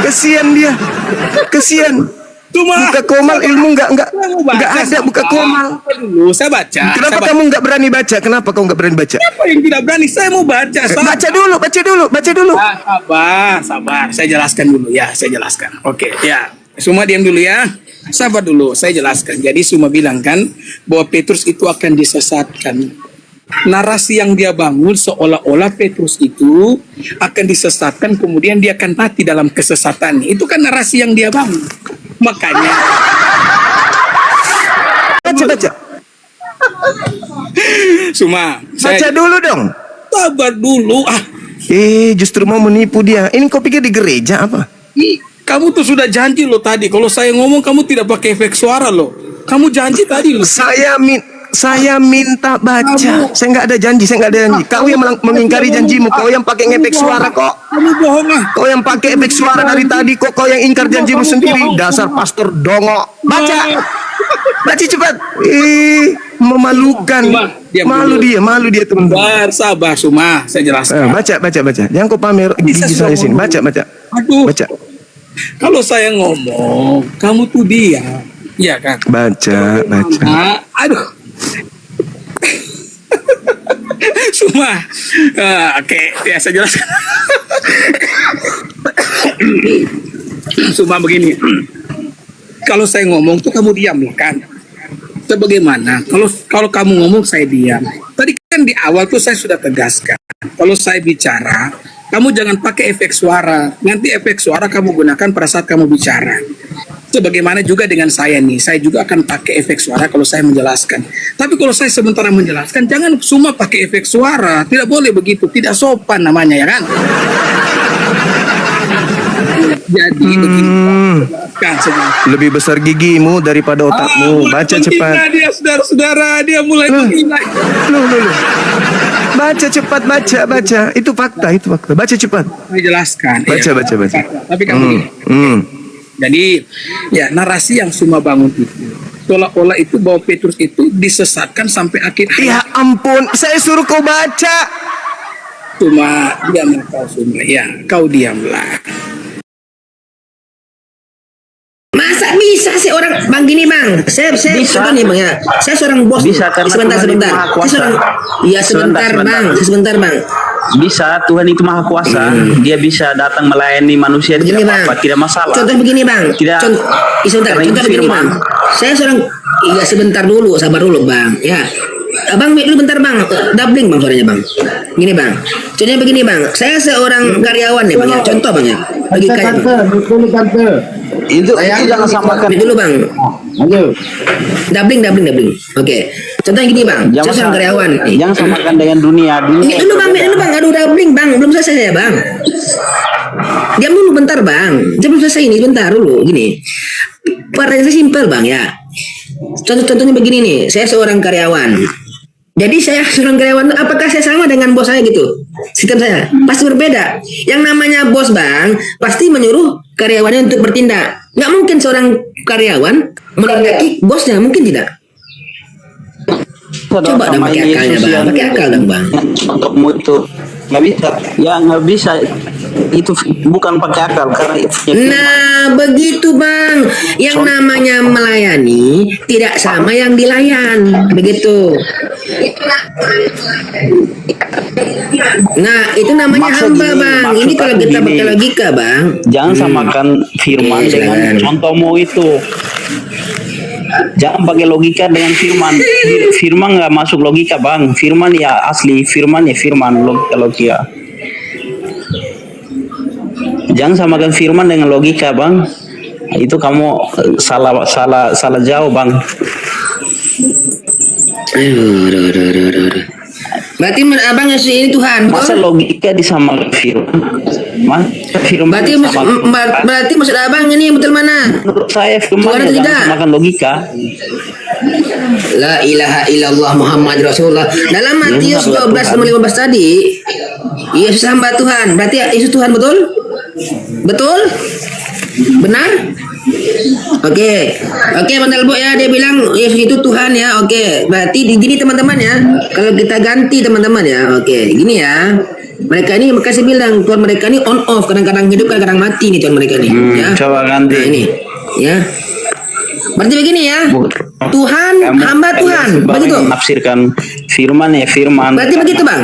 Kesian dia. Kesian. Cuma Buka komal ilmu nggak ada buka komal. Dulu saya baca. Kenapa kamu nggak berani baca? Kenapa kau nggak berani baca? Apa yang tidak berani? Saya mau baca. Baca dulu. Sabar. Saya jelaskan dulu ya. Saya jelaskan. Oke, ya. Semua diam dulu ya. Sabar dulu. Saya jelaskan. Jadi semua bilang kan bahwa Petrus itu akan disesatkan. Narasi yang dia bangun seolah-olah Petrus itu akan disesatkan, kemudian dia akan mati dalam kesesatannya. Itu kan narasi yang dia bangun. Makanya Baca. Suma, Baca dulu dong. sabar dulu. Justru mau menipu dia. Ini kau pikir di gereja apa? Kamu tuh sudah janji loh tadi. Kalau saya ngomong kamu tidak pakai efek suara loh. Kamu janji tadi loh. Saya minta baca. Saya nggak ada janji. Kau yang mengingkari janjimu. Kau yang pakai ngefek suara kok. Kamu bohong ah. Kau yang pakai efek suara dari tadi kok. Kau yang ingkar janjimu sendiri. Dasar pastor dongo. Baca cepat. Memalukan. Malu dia teman-teman. Sabar Suma. Saya jelaskan. Baca. Jangan kau pamer gigi saya sini. Baca. Aduh. Baca. Kalau saya ngomong, kamu tuh diam. Iya kan? Baca. Aduh. Suma. Oke, ya saya jelaskan. Suma begini. Kalau saya ngomong tuh kamu diam loh kan? Sebagaimana kalau kamu ngomong saya diam. Tadi kan di awal tuh saya sudah tegaskan. Kalau saya bicara, kamu jangan pakai efek suara. Nanti efek suara kamu gunakan pada saat kamu bicara. Sebagaimana juga dengan saya nih, saya juga akan pakai efek suara kalau saya menjelaskan. Tapi kalau saya sementara menjelaskan, jangan semua pakai efek suara. Tidak boleh begitu, tidak sopan namanya ya kan? Jadi begini. Lebih besar gigimu daripada otakmu. Baca cepat. Dia saudara-saudara, dia mulai menghina. Loh. Baca cepat, baca. Itu fakta. Baca cepat. Saya jelaskan. Baca. Tapi kan begini. Jadi ya narasi yang Suma bangun itu seolah-olah itu bahwa Petrus itu disesatkan sampai akhir hayat. Ya ampun, saya suruh kau baca. Suma, diamlah kau Suma. Ya, kau diamlah. Masa bisa sih orang bang gini bang? Saya contoh nih bang ya. Saya seorang bos. Bisa, karena sebentar. Tuhan itu Maha Kuasa. Sebentar bang. Bisa, Tuhan itu Maha Kuasa. Dia bisa datang melayani manusia Begini, tidak Bang. apa-apa, tidak masalah. Contoh begini bang. Tidak. Sebentar. Karena Contoh ini begini firman. bang. Saya seorang. Iya sebentar dulu, sabar dulu bang. Ya. Bang, dulu bentar bang. Doubling bang suaranya bang. Gini bang. Contohnya begini bang. Saya seorang karyawan nih bang ya. Contoh bang ya. Bagi kalian. Itu jangan samakan. Wait dulu bang. Doubling. Oke. Contohnya gini bang. Saya seorang karyawan. Jangan samakan dengan dunia. Ini dulu bang. Aduh doubling bang. Belum selesai ya bang. Diam dulu bentar bang. Saya belum selesai ini. Bentar dulu. Gini. Pertanyaan saya simpel bang ya. Contohnya begini nih. Saya seorang karyawan. Jadi saya seorang karyawan, apakah saya sama dengan bos saya gitu? Sistem saya pasti berbeda. Yang namanya bos bang, pasti menyuruh karyawannya untuk bertindak. Nggak mungkin seorang karyawan menindaki bosnya, mungkin tidak. Coba dong pakai akalnya bang, pakai akal dong bang. Untukmu itu nggak bisa, ya nggak bisa. Itu bukan pakai akal karena itu. Nah begitu bang, yang namanya melayani tidak sama yang dilayan, begitu. Nah itu namanya Maksud hamba gini, bang. maksud Ini kalau aku kita gini. pakai logika bang. Jangan samakan firman Iya, dengan silakan. contohmu itu. Jangan pakai logika dengan firman. Firman nggak masuk logika bang. Firman ya asli, firman ya firman logika. Jangan samakan firman dengan logika bang. Itu kamu salah jauh bang. Aduh. Berarti abang Yesus ini Tuhan, Masa betul? logika disamakan firman? Firman Berarti maksud abang ini betul mana? menurut saya firman Tuhan ya atau jangan tidak? samakan logika. La ilaha illallah Muhammad Rasulullah. Dalam Matius Yesus adalah 12 nomor 15 tadi, Yesus hamba Tuhan. Berarti Yesus Tuhan betul? Betul? Benar? Oke, Bang Bu ya, dia bilang Yesus itu Tuhan ya. Oke, berarti di gini teman-teman ya. Kalau kita ganti teman-teman ya. Oke, gini ya. Mereka ini makanya saya bilang Tuhan mereka ini on off, kadang-kadang hidup, kadang-kadang mati nih Tuhan mereka nih. Ya. Coba ganti. Nah, ini ya. Berarti begini ya. Tuhan, hamba Tuhan. Begitu. Menafsirkan firman ya firman. Berarti begitu bang.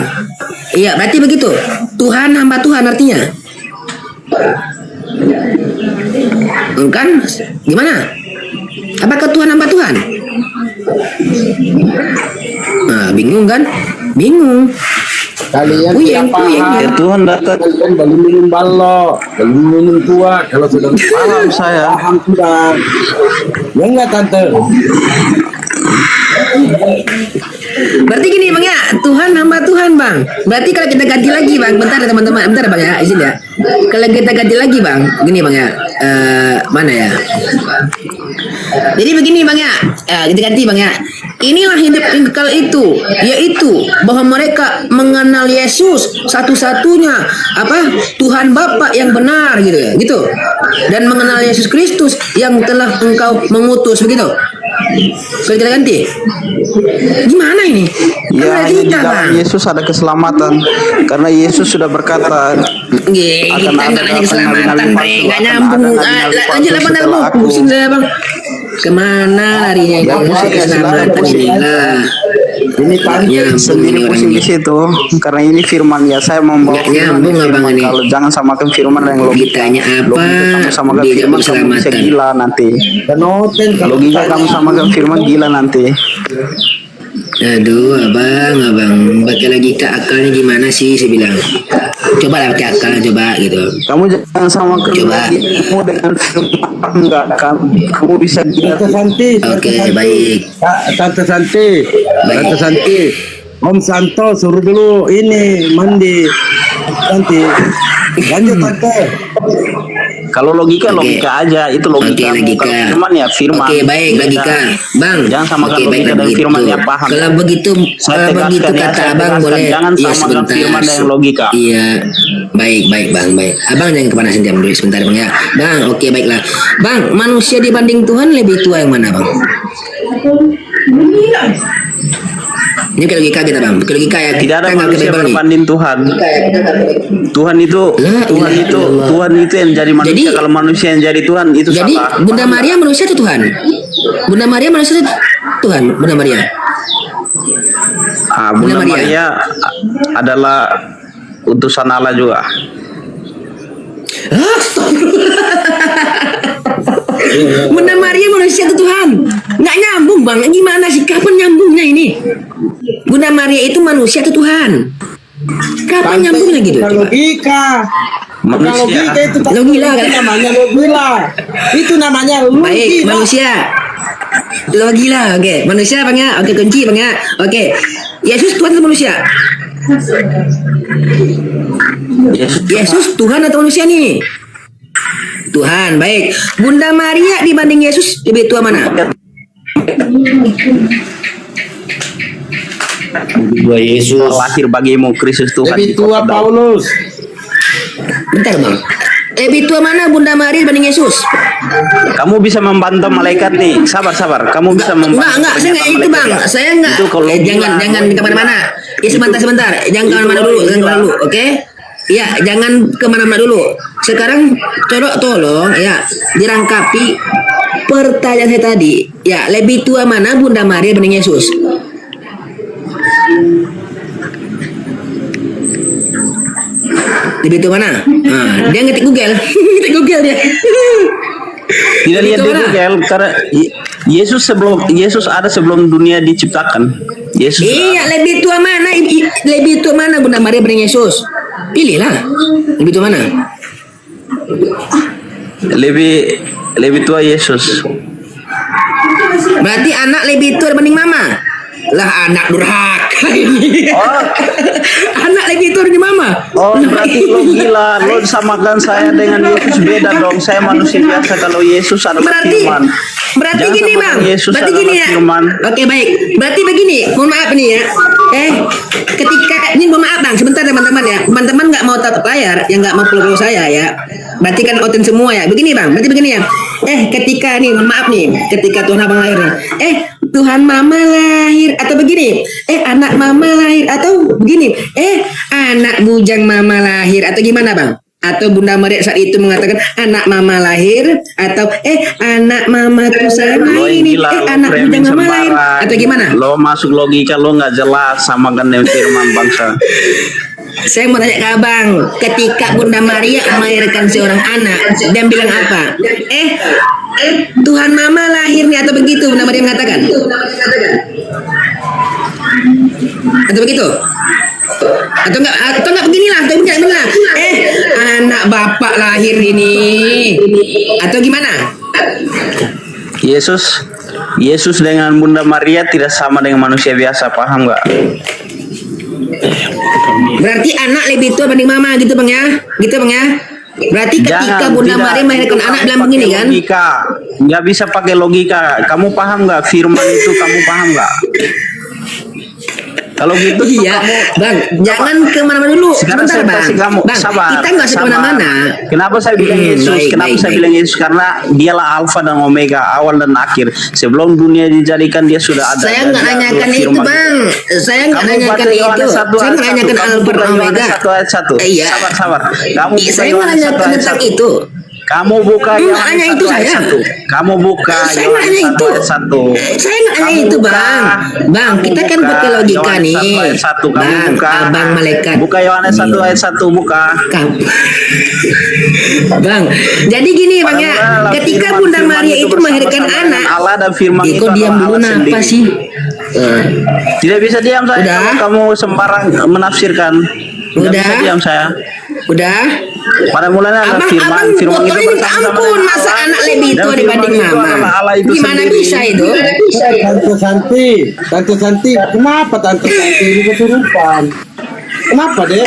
Iya, berarti begitu. Tuhan, hamba Tuhan artinya. Kan? Gimana? Apakah Tuhan hamba Tuhan? Nah, bingung kan? Bingung. Kalian Puyeng, tidak puyeng. paham. Ya Tuhan datang. Kalian belum minum balok, belum minum tua. Kalau sudah Paham saya. paham sudah. Ya enggak tante? Berarti gini bang ya, Tuhan hamba Tuhan bang. Berarti kalau kita ganti lagi bang, bentar ya teman-teman, bentar bang ya, izin ya. Kalau kita ganti lagi bang, gini bang ya, mana ya? Jadi begini bang ya, kita ganti bang ya. Inilah hidup yang kekal itu, yaitu bahwa mereka mengenal Yesus satu-satunya apa Tuhan Bapa yang benar gitu ya, gitu. Dan mengenal Yesus Kristus yang telah engkau mengutus begitu. Kalau kita ganti, gimana ini? Ya Kan di kita dalam bang. Yesus ada keselamatan karena Yesus sudah berkata Kita akan nggak ada nanya keselamatan, nabi-nabi Bre. palsu, Nggak akan nyambung. ada nabi-nabi Lanjut palsu lah bang, setelah aku. pusing dah bang. Kemana larinya Ya, ini? pusing, Keselamatan pusing. ini lah. Ini Nggak nyambung sendiri ini orang pusing ini. di situ karena ini firman ya saya membawa Nggak nyambung firman. abang ini. Kalau jangan samakan firman dengan logika. Ditanya apa, Logika kamu samakan dia firman kamu bisa keselamatan. gila nanti. Penoten Logika kamu samakan firman gila nanti. Aduh, abang, pakai lagi ke akalnya gimana sih? Saya bilang, coba lah pakai akal, coba gitu. Kamu jangan samakan Coba. kamu dengan firman enggak kamu bisa gila. Tante Santi. Oke, baik. Tante Santi. Baik. Tante Santi. Om Santo suruh dulu ini mandi. Santi. Lanjut tante. Kalau logika Oke. logika aja itu logika. Oke, logika. Kalau firman ya firman. Oke, baik, logika. Bang. Jangan samakan Oke, logika baiklah dan begitu. firman ya paham. Kalau begitu, Saya tegaskan ya, kata saya abang tegaskan. boleh. Jangan Iya, samakan sebentar. firman dengan logika. Iya, baik, bang, baik. Abang jangan kepanasan jam dulu sebentar bang ya. Bang, oke baiklah. Bang, manusia dibanding Tuhan lebih tua yang mana bang? Ini ke logika kita bang, ke logika ya. Tidak ada Kita nggak ke manusia Bible nih. berbanding Tuhan. Tuhan itu La Tuhan ilaha itu illallah. Tuhan itu yang jadi manusia. Jadi- Kalau manusia yang jadi Tuhan itu Jadi salah. Bunda Maria manusia itu Tuhan. Bunda Maria manusia itu Tuhan. Bunda Maria. Bunda Bunda Maria. Maria adalah utusan Allah juga. Bunda Maria manusia itu Tuhan. Nggak nyambung bang. Gimana sih? Kapan nyambungnya ini? Bunda Maria itu manusia itu Tuhan. Kapan nyambungnya gitu? Bukan Coba. logika. Bukan Manusia. logika itu, Lo gila kan? itu namanya logika. Itu namanya Baik, logika. manusia. Lo gila, oke. Manusia bang ya, oke kunci bang ya, oke. Yesus Tuhan atau manusia? Yesus Tuhan atau manusia nih? Tuhan, baik. Bunda Maria dibanding Yesus lebih tua mana? Dua Yesus. Lahir bagimu Kristus Tuhan. Lebih tua Paulus. Bentar bang. Lebih tua mana Bunda Maria dibanding Yesus? Kamu bisa membantah malaikat nih. Sabar. Kamu bisa membantah. Enggak, saya enggak itu bang. Saya enggak. Itu kalau Jangan kemana-mana. Ya sebentar. Jangan kemana-mana dulu. Oke? Ya, jangan kemana-mana dulu. Sekarang tolong ya dirangkapi pertanyaan saya tadi. Ya, lebih tua mana Bunda Maria dibanding Yesus? Lebih tua mana? Nah, dia ngetik Google. Ngetik Google dia. Tidak lihat di Itu mana? Google karena Yesus ada sebelum dunia diciptakan. Yesus Iya, lebih tua mana? Lebih tua mana Bunda Maria dibanding Yesus? Pilihlah. Lebih tua mana? lebih tua Yesus. Berarti anak lebih tua dibanding mama. Lah anak durhaka ini. Oh. Anak lebih tua dibanding mama. Oh, berarti lo gila, lo samakan saya dengan Yesus, beda dong. Saya manusia biasa, kalau Yesus adalah firman. Berarti Jangan gini samakan bang. Yesus Berarti adalah gini ya. firman. Oke baik. Berarti begini. Mohon maaf nih ya. Ketika ini mohon maaf bang. Sebentar teman-teman ya. Teman-teman nggak mau tatap layar, yang nggak mau follow saya ya. Berarti kan oten semua ya. Begini bang. Berarti begini ya. Ketika nih, mohon maaf nih. Ketika Tuhan abang lahir. Tuhan mama lahir atau begini. Anak mama lahir atau begini. Anak bujang mama lahir atau gimana bang? Atau Bunda Maria saat itu mengatakan anak mama lahir atau anak mamaku Lo yang ini gila, lo anak bujang framing mama lahir sembarang. atau gimana? Lo masuk logika, lo nggak jelas samakan dengan firman bangsa. Saya mau tanya ke abang, ketika Bunda Maria melahirkan seorang anak, dia bilang apa? Tuhan mama lahir nih atau begitu Bunda Maria mengatakan? Atau begitu? Atau enggak beginilah, atau beginilah. Anak bapak lahir ini. Atau gimana? Yesus dengan Bunda Maria tidak sama dengan manusia biasa, paham nggak? Berarti anak lebih tua dibanding mama gitu bang ya? Gitu bang ya? Berarti ketika Bunda Maria melahirkan anak bilang begini kan? Logika. Nggak bisa pakai logika. Kamu paham nggak firman itu? Kamu paham nggak? Kalau gitu Iya, bang, jangan kemana-mana dulu. Sekarang Sebentar saya bang, kasih kamu, bang, sabar, kita nggak usah sabar. kemana-mana. Kenapa saya bilang Yesus? Baik, Kenapa baik, saya baik. bilang Yesus? Karena dialah Alfa dan Omega, awal dan akhir. Sebelum dunia dijadikan dia sudah ada. Saya Dan nggak dia nanyakan adalah itu firman. bang. Saya nggak Kamu nanyakan baca itu. Yohanes 1 Saya nggak ayat 1. nanyakan Kamu Alfa buka dan Yohanes Omega. 1 ayat 1. Iya. Sabar. Kamu buka Saya nggak Yohanes 1 nanyakan ayat tentang 1. itu. Kamu buka Nggak Yohanes nanya 1 itu ayat saya. 1. Kamu buka Saya nggak Yohanes nanya 1 itu. ayat 1. Saya nggak nanya Kamu itu buka. bang. Bang, Kamu kita kan buka pakai logika Yohanes 1 nih. ayat 1. Kamu Bang, buka. abang malaikat. Buka Yohanes 1 ayat 1, buka. Bang, jadi gini bang ya, Padahal ketika firman- Bunda firman Maria itu bersama-sama melahirkan dengan anak, Allah dan firman itu kok diam adalah dulu Allah apa sendiri. sih? Tidak bisa diam saya. Udah. Kalau kamu sembarang menafsirkan. Tidak Udah. bisa diam saya. Udah? Pada mulanya adalah Abang firman foto ini minta bersama-sama ampun, dengan masa Allah. anak lebih Dan tua firman dibanding itu mama? adalah Allah itu Gimana sendiri. bisa itu? Tante Santi, kenapa Tante Santi ini kesurupan? Kenapa deh?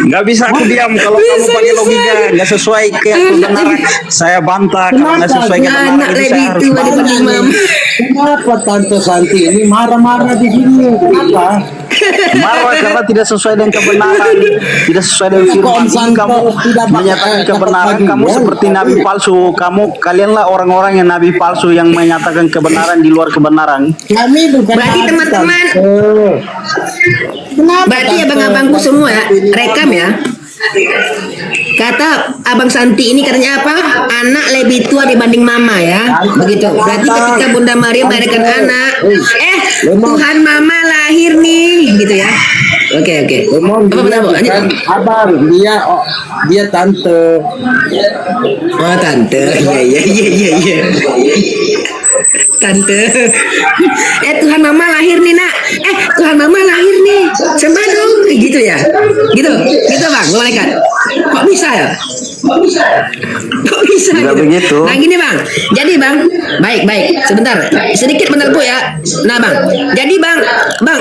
Nggak bisa aku diam kalau kamu pakai logika nggak sesuai kebenaran. Saya bantah kalau nggak sesuai kebenaran Anak itu saya lebih harus tua bantah. dibanding mama. Kenapa Tante Santi ini marah-marah di sini? Kenapa? Marah karena tidak sesuai dengan kebenaran, tidak sesuai dengan firman. Kok Om Ini Santo kamu tidak menyatakan pakai kebenaran, kata kamu bagian, seperti tapi- nabi palsu. Kalianlah orang-orang yang nabi palsu yang menyatakan kebenaran di luar kebenaran. Kami bukan Berarti nabi, teman-teman- Tante. Kenapa Berarti Tante abang-abangku Santi semua ya, ini rekam ya. Kata Abang Santi ini katanya apa? Anak lebih tua dibanding mama ya. Begitu. Berarti ketika Bunda Maria melahirkan anak, Tuhan mama lahir nih, gitu ya. Oke. Emon Apa benar, Bu? Lanjut, bukan Bu. abang, dia tante. Oh, tante. Iya. Tante. Tuhan mama lahir nih, Nak. Tuhan mama lahir nih. Sembah dong. Gitu ya. Gitu Bang, malaikat. Kok bisa ya? Kok bisa Nggak gitu? begitu. Nah gini Bang. Jadi Bang, baik. Sebentar. Sedikit bentar Bu ya. Nah Bang. Jadi Bang,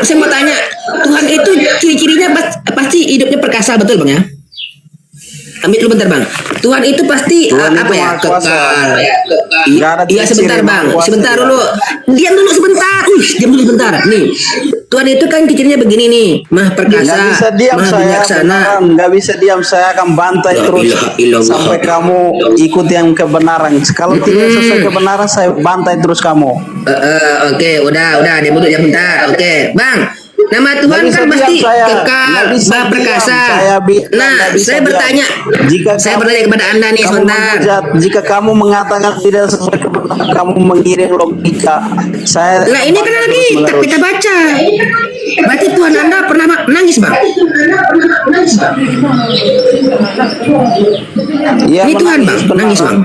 saya mau tanya. Tuhan itu ciri-cirinya pasti hidupnya perkasa, betul Bang ya? Ambil dulu bentar Bang. Tuhan itu pasti Tuhan apa itu ya? maha kuasa. Kekal. Nggak ada Iya sebentar ciri Bang. maha kuasa Sebentar dia. dulu. Diam dulu sebentar. Diam dulu sebentar. Nih. Tuhan itu kan cirinya begini nih. Maha perkasa, Nggak bisa diam maha saya, bijaksana. beneran. Nggak bisa diam, saya akan bantai La terus ilaha illallah. sampai kamu ikut yang kebenaran. Kalau tidak sesuai kebenaran, saya bantai terus kamu. Oke, udah, dia duduk ya bentar. Oke, Bang. Nama Tuhan Nggak bisa kan pasti diam saya. kekal, Nggak bisa maha perkasa. diam. Saya bilang Nah, nggak bisa saya diam. bertanya. Saya bertanya kepada Anda nih kamu sebentar. menghujat. Jika kamu mengatakan tidak sesuai kebenaran, kamu mengirim logika. Saya Lah ini kan lagi kita baca. Berarti Tuhan Anda pernah nangis, Bang? Iya, Ini Tuhan, Bang, benar. nangis, Bang.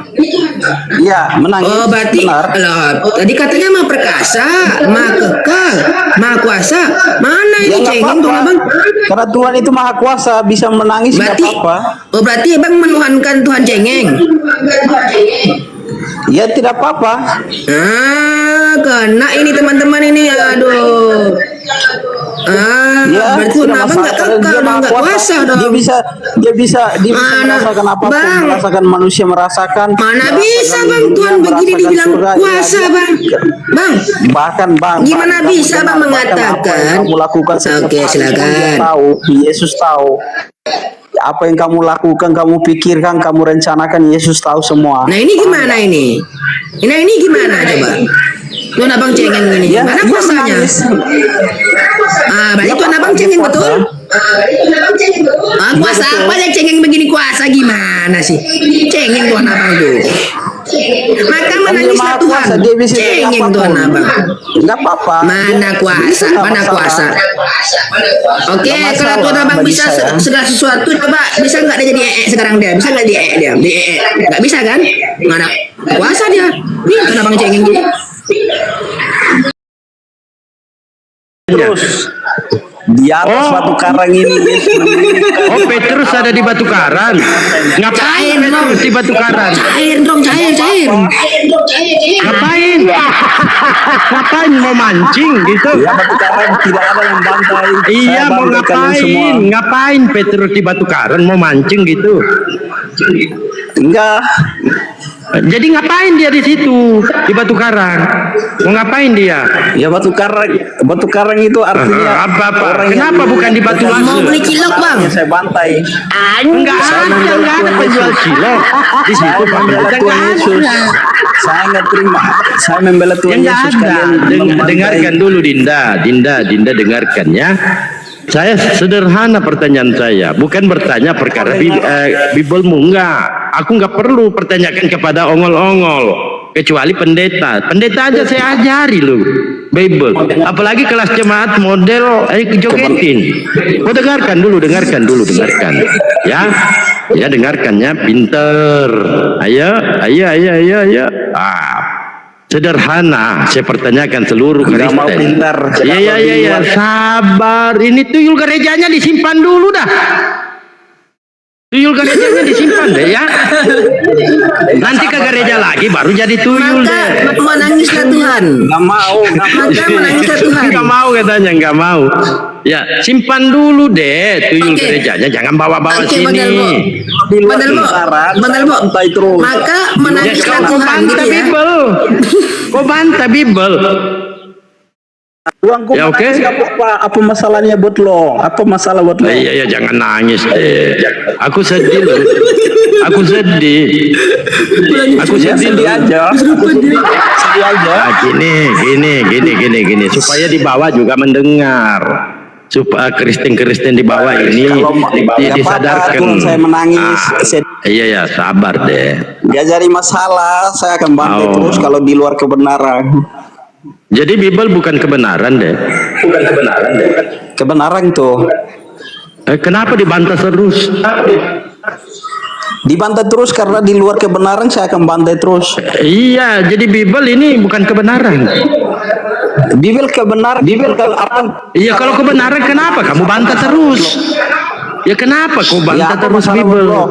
Iya, menangis. Oh, berarti benar. tadi katanya maha perkasa, maha kekal, maha kuasa. Mana Ya, ini nggak cengeng dong, apa-apa. Abang? Karena Tuhan itu maha kuasa, bisa menangis nggak Berarti apa-apa. berarti Abang menuhankan Tuhan cengeng. Ya tidak apa-apa. Kena ini teman-teman ini, aduh. Ya, Berarti tidak Tuhan Abang nggak masalah. kekal Dia dong, maha nggak kuasa dong. Dia bisa Mana? merasakan apapun, Bang. merasakan manusia merasakan. Mana merasakan bisa Bang dunia, Tuhan begini merasakan dibilang surga. kuasa, Ya, Bang? Bang, Bahkan Bang, Gimana kamu bisa, dengar, Bang, bahkan apa yang mengatakan? kamu lakukan setiap Oke, hari silakan. pun Dia tahu, Yesus tahu. Apa yang kamu lakukan, kamu pikirkan, kamu rencanakan, Yesus tahu semua. nah ini gimana ini? Nah ini gimana coba? Tuhan Abang cengeng ini, Ya, mana dia kuasanya? menangis. Berarti Ya, Tuhan Abang dia cengeng kuasa. betul? Kuasa apa yang cengeng begini kuasa gimana sih? Cengeng Tuhan Abang tuh. Maka Kan dia menangislah maha Tuhan. kuasa, dia bisa jadi Cengeng apapun. Tuhan Abang. Nggak apa-apa. Mana kuasa? Itu nggak Mana masalah. kuasa? Oke, Nggak kalau masalah Tuhan Abang bagi bisa saya. segala sesuatu, coba bisa nggak dia jadi sekarang dia? Bisa nggak dia? Di nggak bisa kan? Mana kuasa dia? Nih Tuhan Abang cengeng gini. Terus di atas batu karang ini Yesus mendirikan. Oh, Petrus ada di Batu Karang. Ngapain Petrus di Batu Karang? Cair dong, cair. Ngapain? Ngapain mau mancing gitu? Ya, batu karang tidak ada yang bantai. Iya, Saya mau bantai kalian semua. ngapain? Ngapain Petrus di Batu Karang mau mancing gitu? Enggak. Jadi ngapain dia di situ di Batu Karang? Mau ngapain dia? Ya batu karang itu artinya Apa-apa? orang yang Kenapa bukan di Batu bukan Mau Lasem? beli cilok Bang. yang saya bantai. Enggak ada penjual cilok di situ Saya Pak. membela Enggak Tuhan Yesus. ada. Saya nggak terima. Saya membela Ya Tuhan enggak Yesus ada. kalian membantai. Dengarkan dulu Dinda dengarkan ya. Saya sederhana pertanyaan saya, bukan bertanya perkara Bibelmu, enggak. Aku enggak perlu pertanyakan kepada ongol-ongol, kecuali pendeta. Pendeta aja saya ajari lu Bible. Apalagi kelas jemaat model jogetin. Oh, dengarkan dulu. Ya. Ya, dengarkannya pinter. Ayo. Sederhana, saya pertanyakan seluruh Nggak mau Kristen. pintar. Iya, sabar. Ini tuyul gerejanya disimpan dulu dah. Tuyul gerejanya disimpan deh ya. Nanti ke gereja lagi baru jadi tuyul Maka deh. menangislah Tuhan. Nggak mau. Maka menangislah Tuhan. Enggak mau katanya, enggak mau. Ya, simpan dulu deh tuyul Oke. gerejanya, jangan bawa-bawa Oke, sini. Di luar Bandel, Bo. lingkaran, Bandel, Bo. bantai terus. Maka Ya, menangislah kau Tuhan gitu bantah ya. Bible. Kau bantah Bible. Uangku Ya, oke. menangis, apa masalahnya buat lo? Apa masalah buat lo? Iya, jangan nangis deh. Aku sedih loh. Aku sedih. Ya, sedih aja. Sedih aja. Ah, gini. Supaya di bawah juga mendengar. Supaya Kristen di bawah ini Kalau nggak disadarkan. apa-apa, saya menangis. Iya ya, sabar deh. Dia cari masalah, saya akan bantai Oh. terus kalau di luar kebenaran. Jadi Bible bukan kebenaran deh. Kebenaran tuh. Kenapa dibantah terus? Dibantai terus karena di luar kebenaran saya akan bantai terus. Iya, jadi Bible ini bukan kebenaran. Bibel kebenaran, Bibel apa? Iya, kalau kebenaran kenapa kamu bantah terus? Ya kenapa kau bantah apa terus masalah, Bible? bro?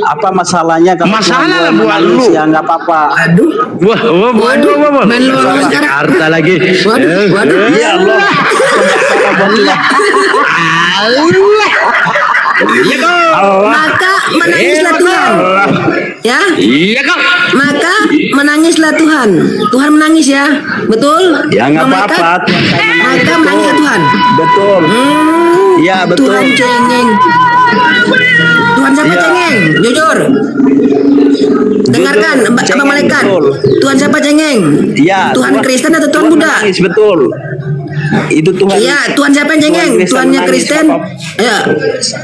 Apa masalahnya kalau Masalah Tuhan lah buat menangis, lu. ya nggak apa-apa. Aduh. Wah. main lu orang Jakarta lagi. Waduh. Ya Allah. Iya kau. Maka menangislah Tuhan. Ya. Iya kau. Maka menangislah Tuhan. Tuhan menangis ya. Betul? Ya nggak Malaikat? apa-apa. Tuhan saya menangis. Maka menangislah Tuhan. Betul. Ya betul. Tuhan cengeng. Tuhan siapa Ya. cengeng? Jujur. Dengarkan, Abang Cengeng, Malaikat. betul. Tuhan siapa cengeng? Ya. Tuhan Kristen atau Tuhan Buddha? menangis, betul. Itu Tuhan. Iya, Tuhan siapa yang cengeng? Tuhan Kristen Tuhannya menangis, Kristen? Bapak. Ya.